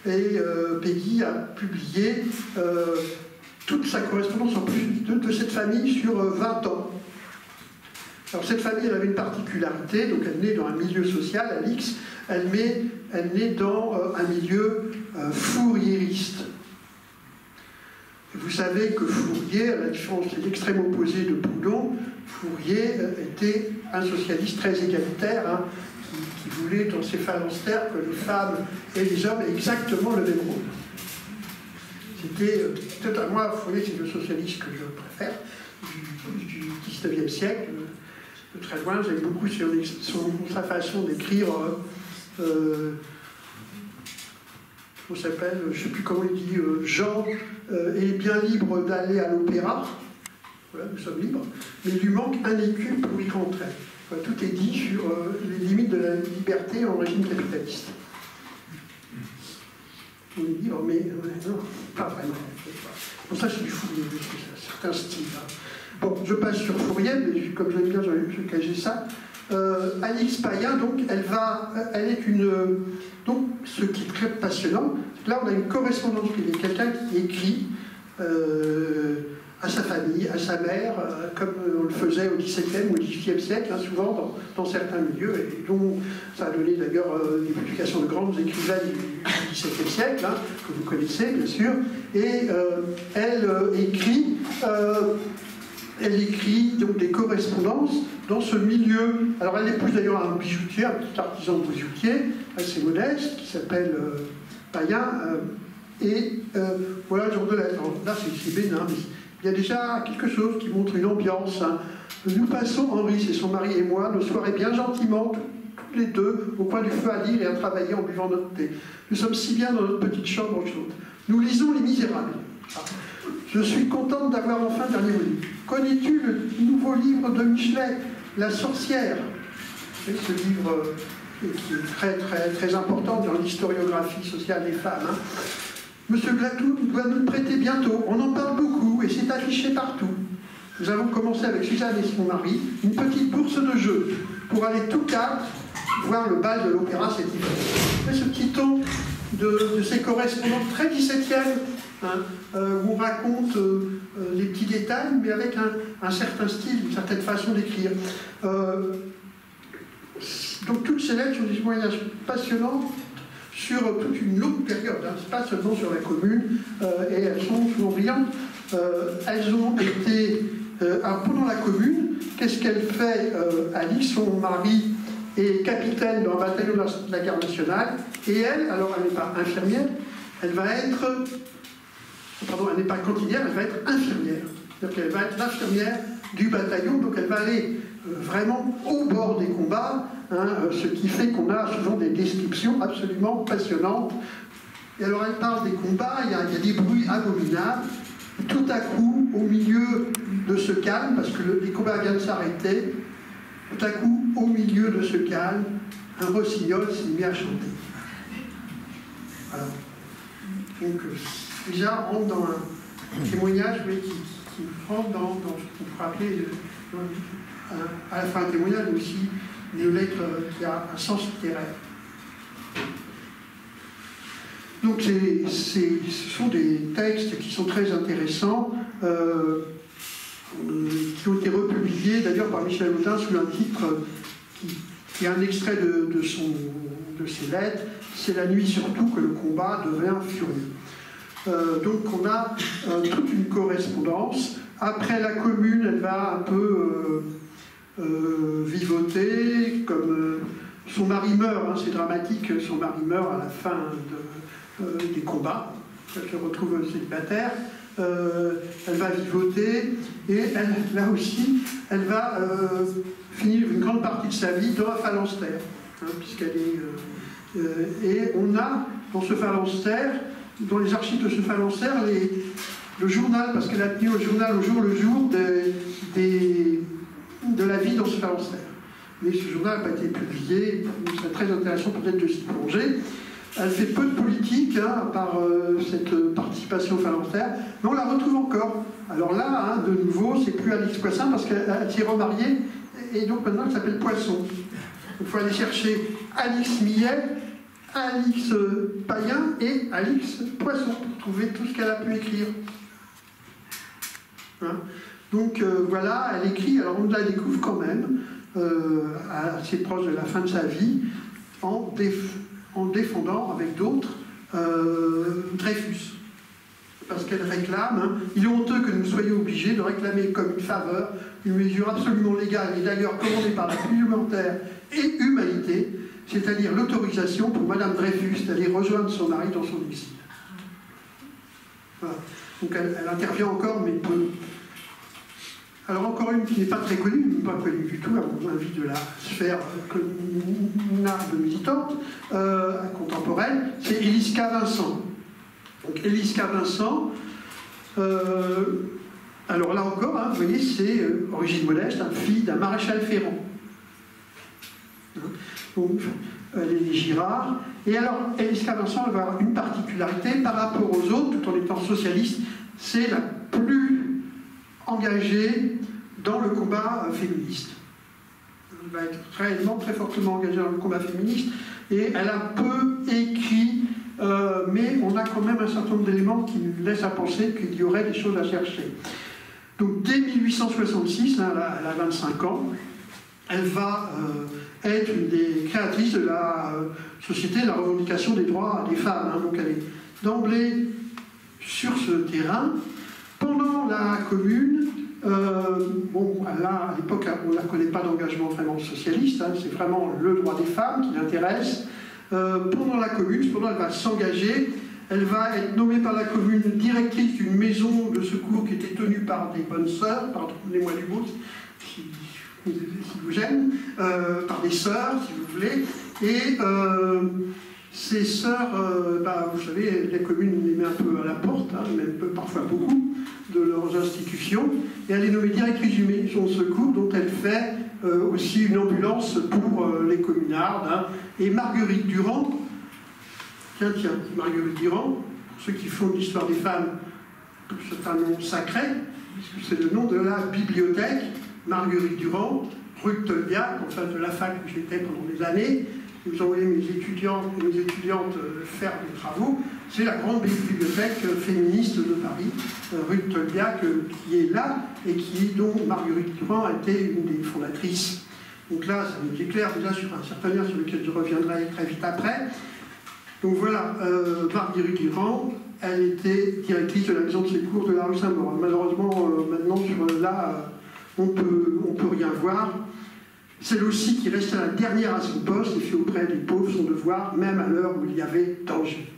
Et Peggy a publié toute sa correspondance en plus de cette famille sur 20 ans. Alors cette famille, elle avait une particularité, donc elle naît dans un milieu social, Alix, elle naît dans un milieu fourriériste. Vous savez que Fourier, à la différence de l'extrême opposé de Proudhon, Fourier était un socialiste très égalitaire, hein, qui voulait dans ses phalanstères que les femmes et les hommes aient exactement le même rôle. C'était peut-être, moi, Fourier, c'est le socialiste que je préfère du XIXe siècle. De très loin, j'aime beaucoup sa façon d'écrire. On s'appelle, je ne sais plus comment il dit, Jean est bien libre d'aller à l'opéra. Voilà, nous sommes libres. Mais il lui manque un écu pour y rentrer. Voilà, tout est dit sur les limites de la liberté en régime capitaliste. On est libre, mais non, pas vraiment. Bon, ça, c'est du Fourier, c'est un certain style. Hein. Bon, je passe sur Fourier, mais comme j'aime bien, je vais cacher ça. Alix Payen, donc, elle est une... Donc, ce qui est très passionnant, là, on a une correspondance privée, quelqu'un qui écrit à sa famille, à sa mère, comme on le faisait au XVIIe ou au XVIIIe siècle, hein, souvent dans certains milieux, et dont ça a donné d'ailleurs des publications de grandes écrivaines du XVIIe siècle, hein, que vous connaissez, bien sûr, et elle écrit donc des correspondances dans ce milieu. Alors elle épouse d'ailleurs un bijoutier, un petit artisan bijoutier, assez modeste, qui s'appelle Payen, voilà le genre de lettre. Là c'est bénin, mais il y a déjà quelque chose qui montre une ambiance. Hein. Nous passons, Henri, c'est son mari et moi, nos soirées bien gentiment, tous les deux, au coin du feu à lire et à travailler en buvant notre thé. Nous sommes si bien dans notre petite chambre chaude. Nous lisons Les Misérables. Je suis contente d'avoir enfin le dernier volume. Connais-tu le nouveau livre de Michelet, La sorcière? Ce livre qui est très, très, très important dans l'historiographie sociale des femmes. Hein. Monsieur Glatou doit nous le prêter bientôt. On en parle beaucoup et c'est affiché partout. Nous avons commencé avec Suzanne et son mari une petite bourse de jeux pour aller tous quatre voir le bal de l'opéra cet hiver. Et ce petit ton de ces correspondances très 17e, hein, où on raconte les petits détails, mais avec un certain style, une certaine façon d'écrire. Donc toutes ces lettres sont des témoignages passionnants sur toute une longue période, hein, pas seulement sur la commune, et elles sont souvent brillantes. Elles ont été, pendant la commune, qu'est-ce qu'elle fait Alix, son mari est capitaine dans un bataillon de la garde nationale, et elle, alors elle n'est pas infirmière, elle va être, pardon, elle n'est pas cantinière, elle va être infirmière. C'est-à-dire qu'elle va être l'infirmière du bataillon, donc elle va aller vraiment au bord des combats, hein, ce qui fait qu'on a souvent des descriptions absolument passionnantes. Et alors elle parle des combats, il y a des bruits abominables, tout à coup, au milieu de ce calme, parce que les combats viennent de s'arrêter, tout à coup, au milieu de ce calme, un rossignol s'est mis à chanter. Voilà. Donc, déjà, on rentre dans un témoignage mais qui rentre dans ce qu'on pourrait appeler, à la fin un témoignage, mais aussi une lettre qui a un sens littéraire. Donc, ce sont des textes qui sont très intéressants, qui ont été republiés d'ailleurs par Michel Audin sous un titre qui est un extrait de ses lettres. C'est la nuit surtout que le combat devient furieux. Donc on a toute une correspondance. Après la commune, elle va un peu vivoter, comme son mari meurt, hein, c'est dramatique, son mari meurt à la fin des combats. Elle se retrouve célibataire. Elle va vivoter et là aussi, elle va finir une grande partie de sa vie dans un phalanstère, hein, puisqu'elle est... et on a dans ce phalanstère, dans les archives de ce phalanstère, le journal, parce qu'elle a tenu au journal au jour le jour de la vie dans ce phalanstère. Mais ce journal n'a pas été publié, c'est très intéressant peut-être de s'y plonger. Elle fait peu de politique, hein, à part cette participation phalanstère, mais on la retrouve encore. Alors là, hein, de nouveau, c'est plus Alix Poisson parce qu'elle s'est remariée et donc maintenant elle s'appelle Poisson. Il faut aller chercher Alix Millet, Alix Payen et Alix Poisson pour trouver tout ce qu'elle a pu écrire. Hein? Donc voilà, elle écrit, alors on la découvre quand même, assez proche de la fin de sa vie, en défendant avec d'autres Dreyfus. Parce qu'elle réclame, hein, il est honteux que nous soyons obligés de réclamer comme une faveur, une mesure absolument légale et d'ailleurs commandée par la parlementaire et humanité, c'est-à-dire l'autorisation pour Madame Dreyfus d'aller rejoindre son mari dans son exil. Voilà. Donc elle intervient encore, mais peu. Alors encore une qui n'est pas très connue, pas connue du tout, à mon avis, de la sphère communarde militante contemporaine, c'est Élisca Vincent. Donc Élisca Vincent, alors là encore, hein, vous voyez, c'est origine modeste, fille d'un maréchal Ferrand. Donc, les Girard. Et alors, Élisca Vincent elle va avoir une particularité par rapport aux autres, tout en étant socialiste, c'est la plus engagée dans le combat féministe. Elle va être réellement très fortement engagée dans le combat féministe, et elle a peu écrit, mais on a quand même un certain nombre d'éléments qui nous laissent à penser qu'il y aurait des choses à chercher. Donc dès 1866, hein, elle a 25 ans, elle va être une des créatrices de la Société de la revendication des droits des femmes. Hein. Donc elle est d'emblée sur ce terrain. Pendant la Commune, bon, là, à l'époque, on ne la connaît pas d'engagement vraiment socialiste, hein, c'est vraiment le droit des femmes qui l'intéresse. Pendant la Commune, cependant, elle va s'engager. Elle va être nommée par la Commune directrice d'une maison de secours qui était tenue par des bonnes sœurs, pardonnez-moi du mot, si vous gêne, par des sœurs, si vous voulez. Et ces sœurs, vous savez, la Commune les met un peu à la porte, hein, même parfois beaucoup, de leurs institutions. Et elle est nommée directrice d'une maison de secours dont elle fait aussi une ambulance pour les communardes. Hein. Et Marguerite Durand, tiens, Marguerite Durand, pour ceux qui font l'histoire des femmes, c'est un nom sacré, puisque c'est le nom de la bibliothèque Marguerite Durand, rue de Tolbiac, en face de la fac où j'étais pendant des années. Vous envoyez mes étudiantes faire des travaux. C'est la grande bibliothèque féministe de Paris, rue de Tolbiac, qui est là et dont Marguerite Durand a été une des fondatrices. Donc là, ça nous éclaire déjà sur un certain lien sur lequel je reviendrai très vite après. Donc voilà, Marguerite Durand, elle était directrice de la maison de secours de la rue Saint-Maur. Malheureusement, maintenant, là, on peut rien voir. Celle aussi qui restait la dernière à son poste et fait auprès des pauvres son devoir, même à l'heure où il y avait danger.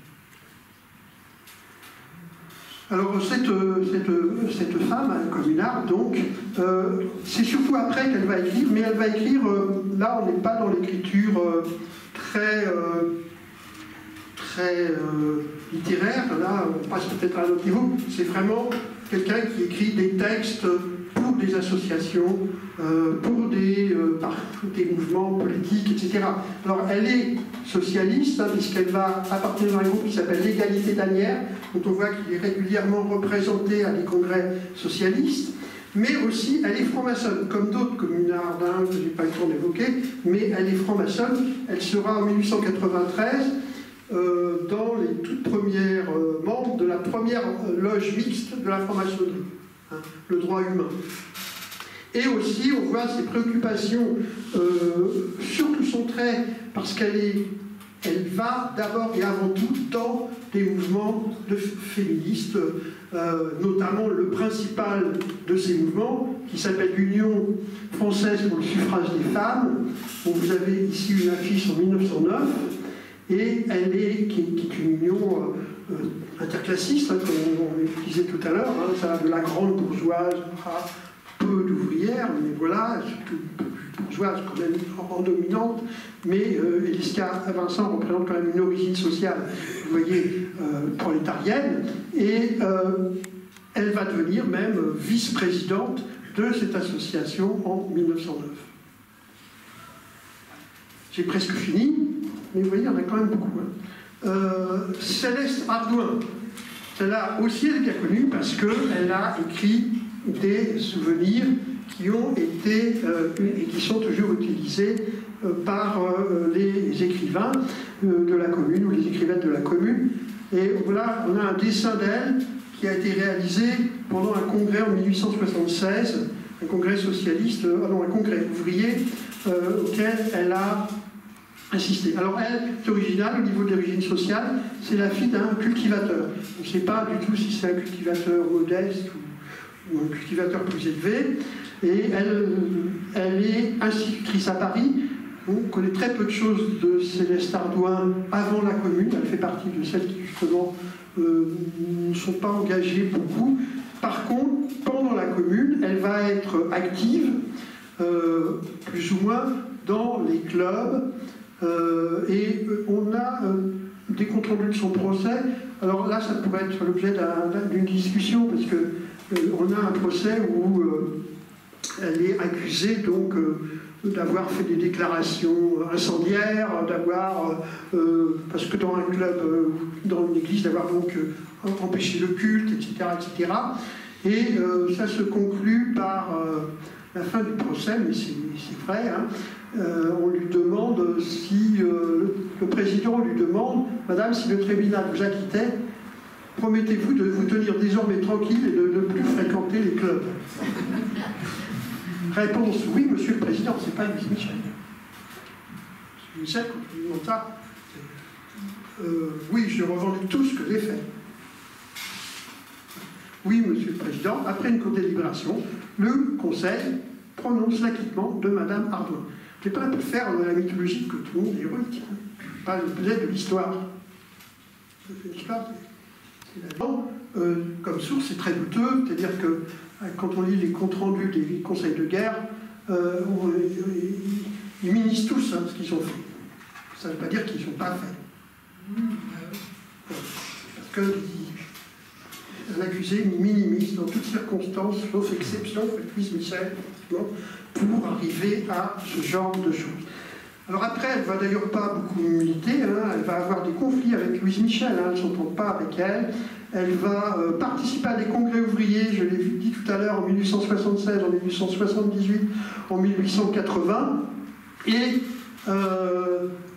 Alors cette femme, communarde, donc, c'est surtout après qu'elle va écrire, mais elle va écrire, là on n'est pas dans l'écriture très littéraire, là on passe peut-être à un autre niveau, c'est vraiment quelqu'un qui écrit des textes pour des associations, pour des mouvements politiques, etc. Alors elle est socialiste, hein, puisqu'elle va appartenir à un groupe qui s'appelle l'Égalité d'Asnières, dont on voit qu'il est régulièrement représenté à des congrès socialistes, mais aussi elle est franc-maçonne, comme d'autres communardes, hein, que je n'ai pas eu le temps d'évoquer, mais elle est franc-maçonne. Elle sera en 1893 dans les toutes premières membres de la première loge mixte de la franc-maçonnerie, hein, le droit humain. Et aussi, on voit ses préoccupations, surtout son trait, parce qu'elle va d'abord et avant tout dans des mouvements féministes, notamment le principal de ces mouvements, qui s'appelle l'Union française pour le suffrage des femmes. Donc vous avez ici une affiche en 1909, et qui est une union interclassiste, hein, comme on disait tout à l'heure, hein, ça va de la grande bourgeoise à peu d'ouvrières, mais voilà, surtout bourgeoise quand même en dominante, mais Élisca Vincent représente quand même une origine sociale, vous voyez, prolétarienne, et elle va devenir même vice-présidente de cette association en 1909. J'ai presque fini, mais vous voyez, il y en a quand même beaucoup. Hein. Céleste Ardouin, celle-là aussi elle est bien connue parce qu'elle a écrit des souvenirs qui ont été et qui sont toujours utilisés par les écrivains de la commune ou les écrivaines de la commune. Et là, on a un dessin d'elle qui a été réalisé pendant un congrès en 1876, un congrès socialiste, un congrès ouvrier auquel elle a assisté. Alors elle, c'est original au niveau de l'origine sociale, c'est la fille d'un cultivateur. On ne sait pas du tout si c'est un cultivateur modeste ou un cultivateur plus élevé. Et elle est institutrice à Paris. On connaît très peu de choses de Céleste Ardouin avant la Commune. Elle fait partie de celles qui, justement, ne sont pas engagées beaucoup. Par contre, pendant la Commune, elle va être active, plus ou moins, dans les clubs. Et on a des comptes rendus de son procès. Alors là, ça pourrait être l'objet d'une discussion, parce qu'on a un procès où elle est accusée donc d'avoir fait des déclarations incendiaires, parce que dans un club, dans une église, d'avoir donc empêché le culte, etc., etc. Et ça se conclut par la fin du procès, mais c'est vrai, hein. On lui demande si le président lui demande, Madame, si le tribunal vous acquittait, promettez-vous de vous tenir désormais tranquille et de ne plus fréquenter les clubs? Réponse, oui, Monsieur le Président, c'est pas Louise Michel. Louise Michel, quand on lui demande ça, oui, je revendique tout ce que j'ai fait. Oui, Monsieur le Président, après une courte délibération, le Conseil prononce l'acquittement de Madame Ardouin. Je n'ai pas pu faire la mythologie que tout le monde est héroïque. Pas le peut-être de l'histoire. L'histoire, comme source, c'est très douteux. C'est-à-dire que quand on lit les comptes rendus des conseils de guerre, ils minimisent tous ce qu'ils ont fait. Ça ne veut pas dire qu'ils n'ont pas fait. Parce que l'accusé minimise dans toutes circonstances, sauf exception, Louise Michel, pour arriver à ce genre de choses. Alors après, elle ne va d'ailleurs pas beaucoup militer, hein, elle va avoir des conflits avec Louise Michel, hein, elle ne s'entend pas avec elle. Elle va participer à des congrès ouvriers, je l'ai dit tout à l'heure, en 1876, en 1878, en 1880. Et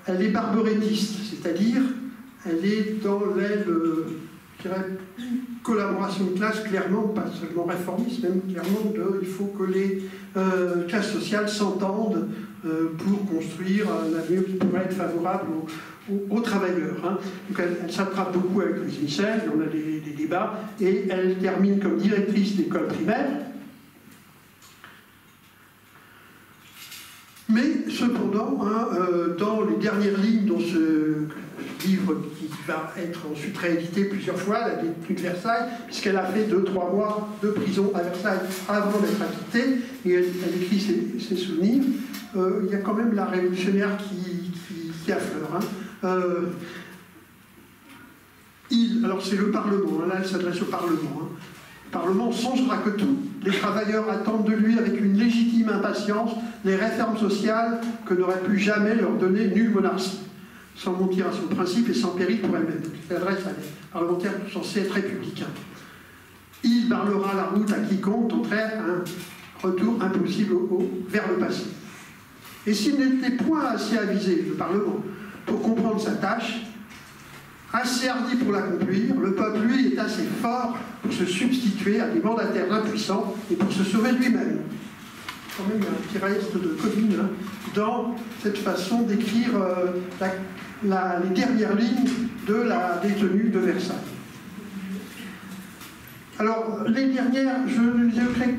elle est barberettiste, c'est-à-dire elle est dans l'aile, je dirais, collaboration de classe, clairement, pas seulement réformiste, même clairement, il faut que les classes sociales s'entendent pour construire un avenir qui pourrait être favorable aux travailleurs. Hein. Donc elle s'attrape beaucoup avec Louise Michel, on a des débats, et elle termine comme directrice d'école primaire. Mais cependant, hein, dans les dernières lignes dans ce livre qui va être ensuite réédité plusieurs fois, La détenue de Versailles, puisqu'elle a fait 2-3 mois de prison à Versailles avant d'être acquittée, et elle écrit ses souvenirs, il y a quand même la révolutionnaire qui affleure. Hein. Alors c'est le Parlement, hein, là elle s'adresse au Parlement. Hein. Le Parlement songera que tout. Les travailleurs attendent de lui avec une légitime impatience les réformes sociales que n'aurait pu jamais leur donner nulle monarchie, sans mentir à son principe et sans péril pour elle-même. Elle s'adresse à des parlementaires censés être républicains. Il barrera la route à quiconque tenterait un retour impossible vers le passé. Et s'il n'était point assez avisé, le Parlement, pour comprendre sa tâche, assez hardi pour l'accomplir, le peuple, lui, est assez fort pour se substituer à des mandataires impuissants et pour se sauver lui-même. Quand même, il y a un petit reste de commune hein, dans cette façon d'écrire les dernières lignes de la détenue de Versailles. Alors, les dernières, je les évoquerai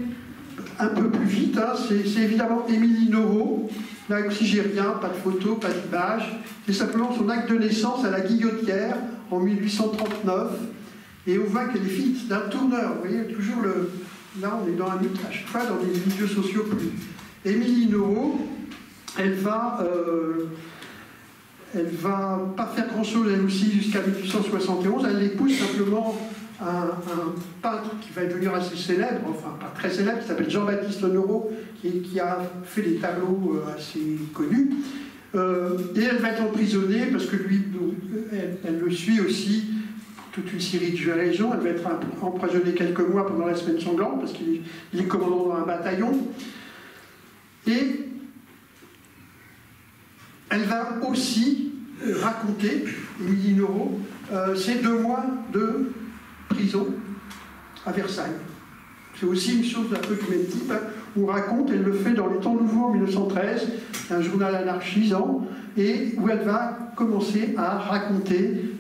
un peu plus vite, hein, c'est évidemment Émilie Noreau. Là aussi, j'ai rien, pas de photo, pas d'image. C'est simplement son acte de naissance à la Guillotière en 1839. Et on voit qu'elle est fille d'un tourneur. Vous voyez, toujours là, on est dans un autre, à chaque fois dans des milieux sociaux plus. Émilie Noreau, elle va pas faire grand-chose, elle aussi, jusqu'à 1871. Elle épouse simplement un peintre qui va devenir assez célèbre, enfin pas très célèbre, qui s'appelle Jean-Baptiste Noreau, qui a fait des tableaux assez connus. Et elle va être emprisonnée parce que lui, elle le suit aussi toute une série de géraisons. Elle va être emprisonnée quelques mois pendant la semaine sanglante, parce qu'il est commandant dans un bataillon. Et elle va aussi raconter, Émilie Noreau, ses 2 mois de prison à Versailles. C'est aussi une chose un peu du même type, où on raconte, elle le fait dans les temps nouveaux en 1913, un journal anarchisant, et où elle va commencer à raconter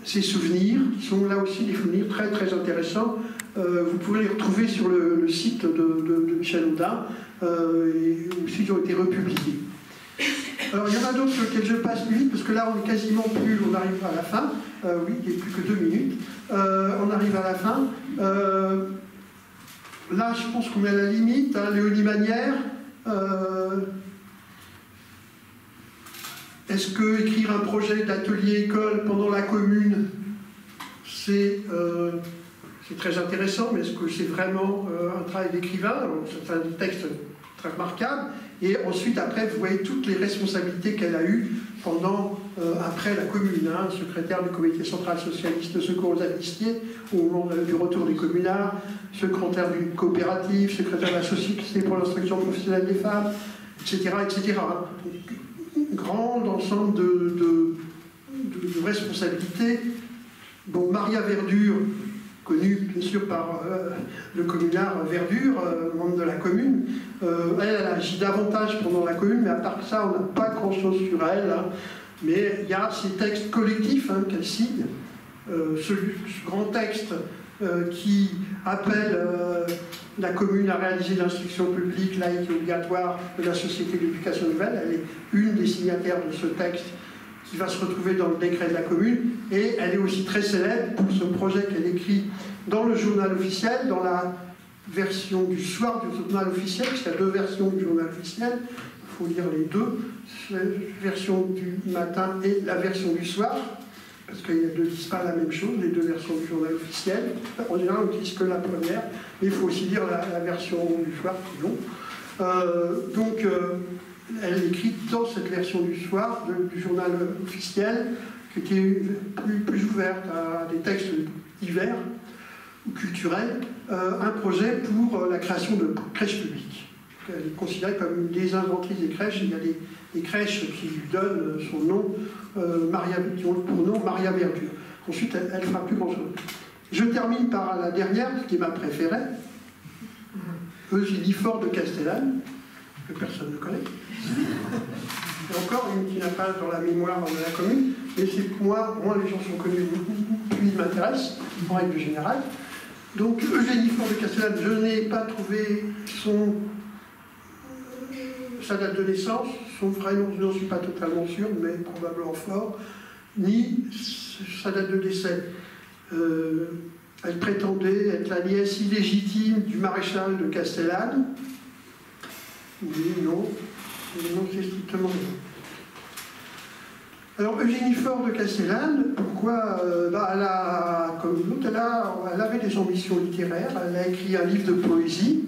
ses souvenirs, qui sont là aussi des souvenirs très très intéressants. Vous pouvez les retrouver sur le site de Michel Audin, et aussi ils ont été republiés. Alors il y en a d'autres sur lesquels je passe plus vite, parce que là on est quasiment plus, on arrive à la fin. Oui, il n'y a plus que 2 minutes. On arrive à la fin. Là, je pense qu'on est à la limite. Hein, Léonie Manière. Est-ce que écrire un projet d'atelier école pendant la commune, c'est très intéressant, mais est-ce que c'est vraiment un travail d'écrivain? C'est un texte très remarquable. Et ensuite, après, vous voyez toutes les responsabilités qu'elle a eues après la commune, hein, secrétaire du comité central socialiste de secours aux amnistiés au moment du retour des communards, secrétaire d'une coopérative, secrétaire de la Société pour l'instruction professionnelle des femmes, etc. etc. Un grand ensemble de responsabilités. Bon, Maria Verdure, connue bien sûr par le communard Verdure, membre de la commune, elle a agi davantage pendant la commune, mais à part ça, on n'a pas grand-chose sur elle. Hein. Mais il y a ces textes collectifs hein, qu'elle signe, ce grand texte qui appelle la commune à réaliser l'instruction publique laïque et obligatoire de la Société d'éducation nouvelle. Elle est une des signataires de ce texte qui va se retrouver dans le décret de la commune, et elle est aussi très célèbre pour ce projet qu'elle écrit dans le journal officiel, dans la version du soir du journal officiel, parce qu'il y a 2 versions du journal officiel, il faut lire les 2, la version du matin et la version du soir, parce qu'ils ne disent pas la même chose, les 2 versions du journal officiel. En général, on n'utilise que la première, mais il faut aussi lire la version du soir, plus long. Donc, elle écrit dans cette version du soir du journal officiel, qui était plus ouverte à des textes divers ou culturels, un projet pour la création de crèches publiques. Elle est considérée comme une des inventrices des crèches. Il y a des crèches qui lui donnent son nom, qui ont pour nom Maria Verdure. Ensuite, elle ne fera plus grand-chose. Je termine par la dernière, qui est ma préférée, Eugénie Faure de Castellane, que personne ne connaît. Et encore une qui n'a pas dans la mémoire de la commune, mais c'est moi, moins les gens sont connus, plus ils m'intéressent, en règle générale. Donc Eugénie Faure de Castellane, je n'ai pas trouvé sa date de naissance, son vrai nom, je n'en suis pas totalement sûr, mais probablement fort, ni sa date de décès. Elle prétendait être la nièce illégitime du maréchal de Castellane. Oui, non, c'est strictement non. Alors, Eugénie Faure de Castellane, pourquoi comme l'autre, elle avait des ambitions littéraires. Elle a écrit un livre de poésie,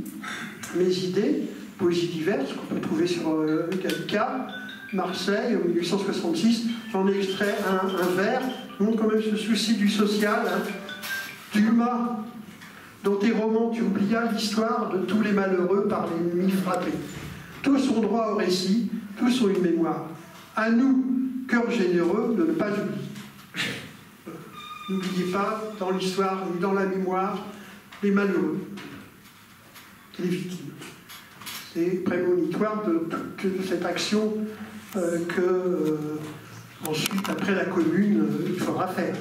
Mes idées, poésie diverse, qu'on peut trouver sur Gallica, Marseille, en 1866. J'en ai extrait un vers, qui montre quand même ce souci du social. Hein. Dumas, dans tes romans, tu oublias l'histoire de tous les malheureux par l'ennemi frappé. Tous ont droit au récit, tous ont une mémoire. À nous, cœur généreux, de ne pas oublier. N'oubliez pas, dans l'histoire ni dans la mémoire, les malheureux, les victimes. C'est prémonitoire de cette action ensuite, après la commune, il faudra faire.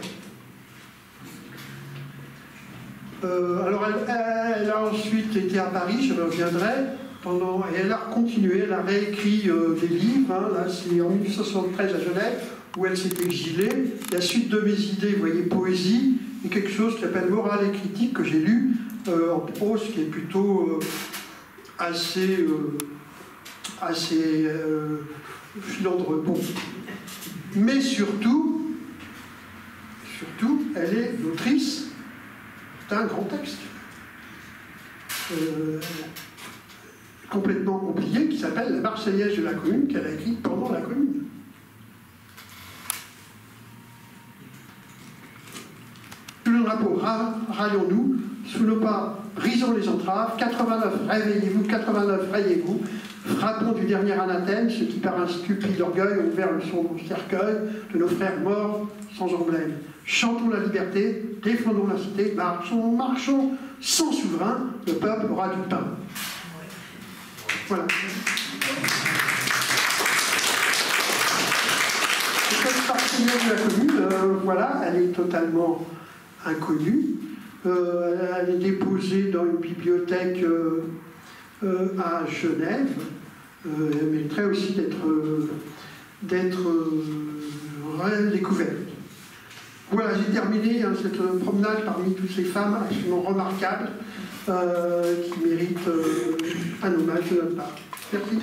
Alors, elle a ensuite été à Paris, je reviendrai, et elle a continué, elle a réécrit des livres, hein, là c'est en 1973 à Genève, où elle s'est exilée. La suite de mes idées, vous voyez, poésie, et quelque chose qui s'appelle Morale et critique, que j'ai lu en prose, qui est plutôt assez filant de repos. Mais surtout, elle est l'autrice d'un grand texte. Complètement oublié, qui s'appelle La Marseillaise de la commune, qu'elle a écrite pendant la commune. drapeau, rallions-nous, sous nos pas, brisons les entraves, 89, réveillez-vous, 89, rayez-vous, frappons du dernier anathème, ceux qui par un stupide orgueil ont ouvert le sombre cercueil de nos frères morts sans emblème. Chantons la liberté, défendons la cité, marchons, marchons, sans souverain, le peuple aura du pain. Voilà. Cette partenaire de la commune, voilà, elle est totalement inconnue. Elle est déposée dans une bibliothèque à Genève. Elle mériterait aussi d'être redécouverte. Voilà, j'ai terminé cette promenade parmi toutes ces femmes absolument remarquables qui méritent un hommage de notre part. Merci.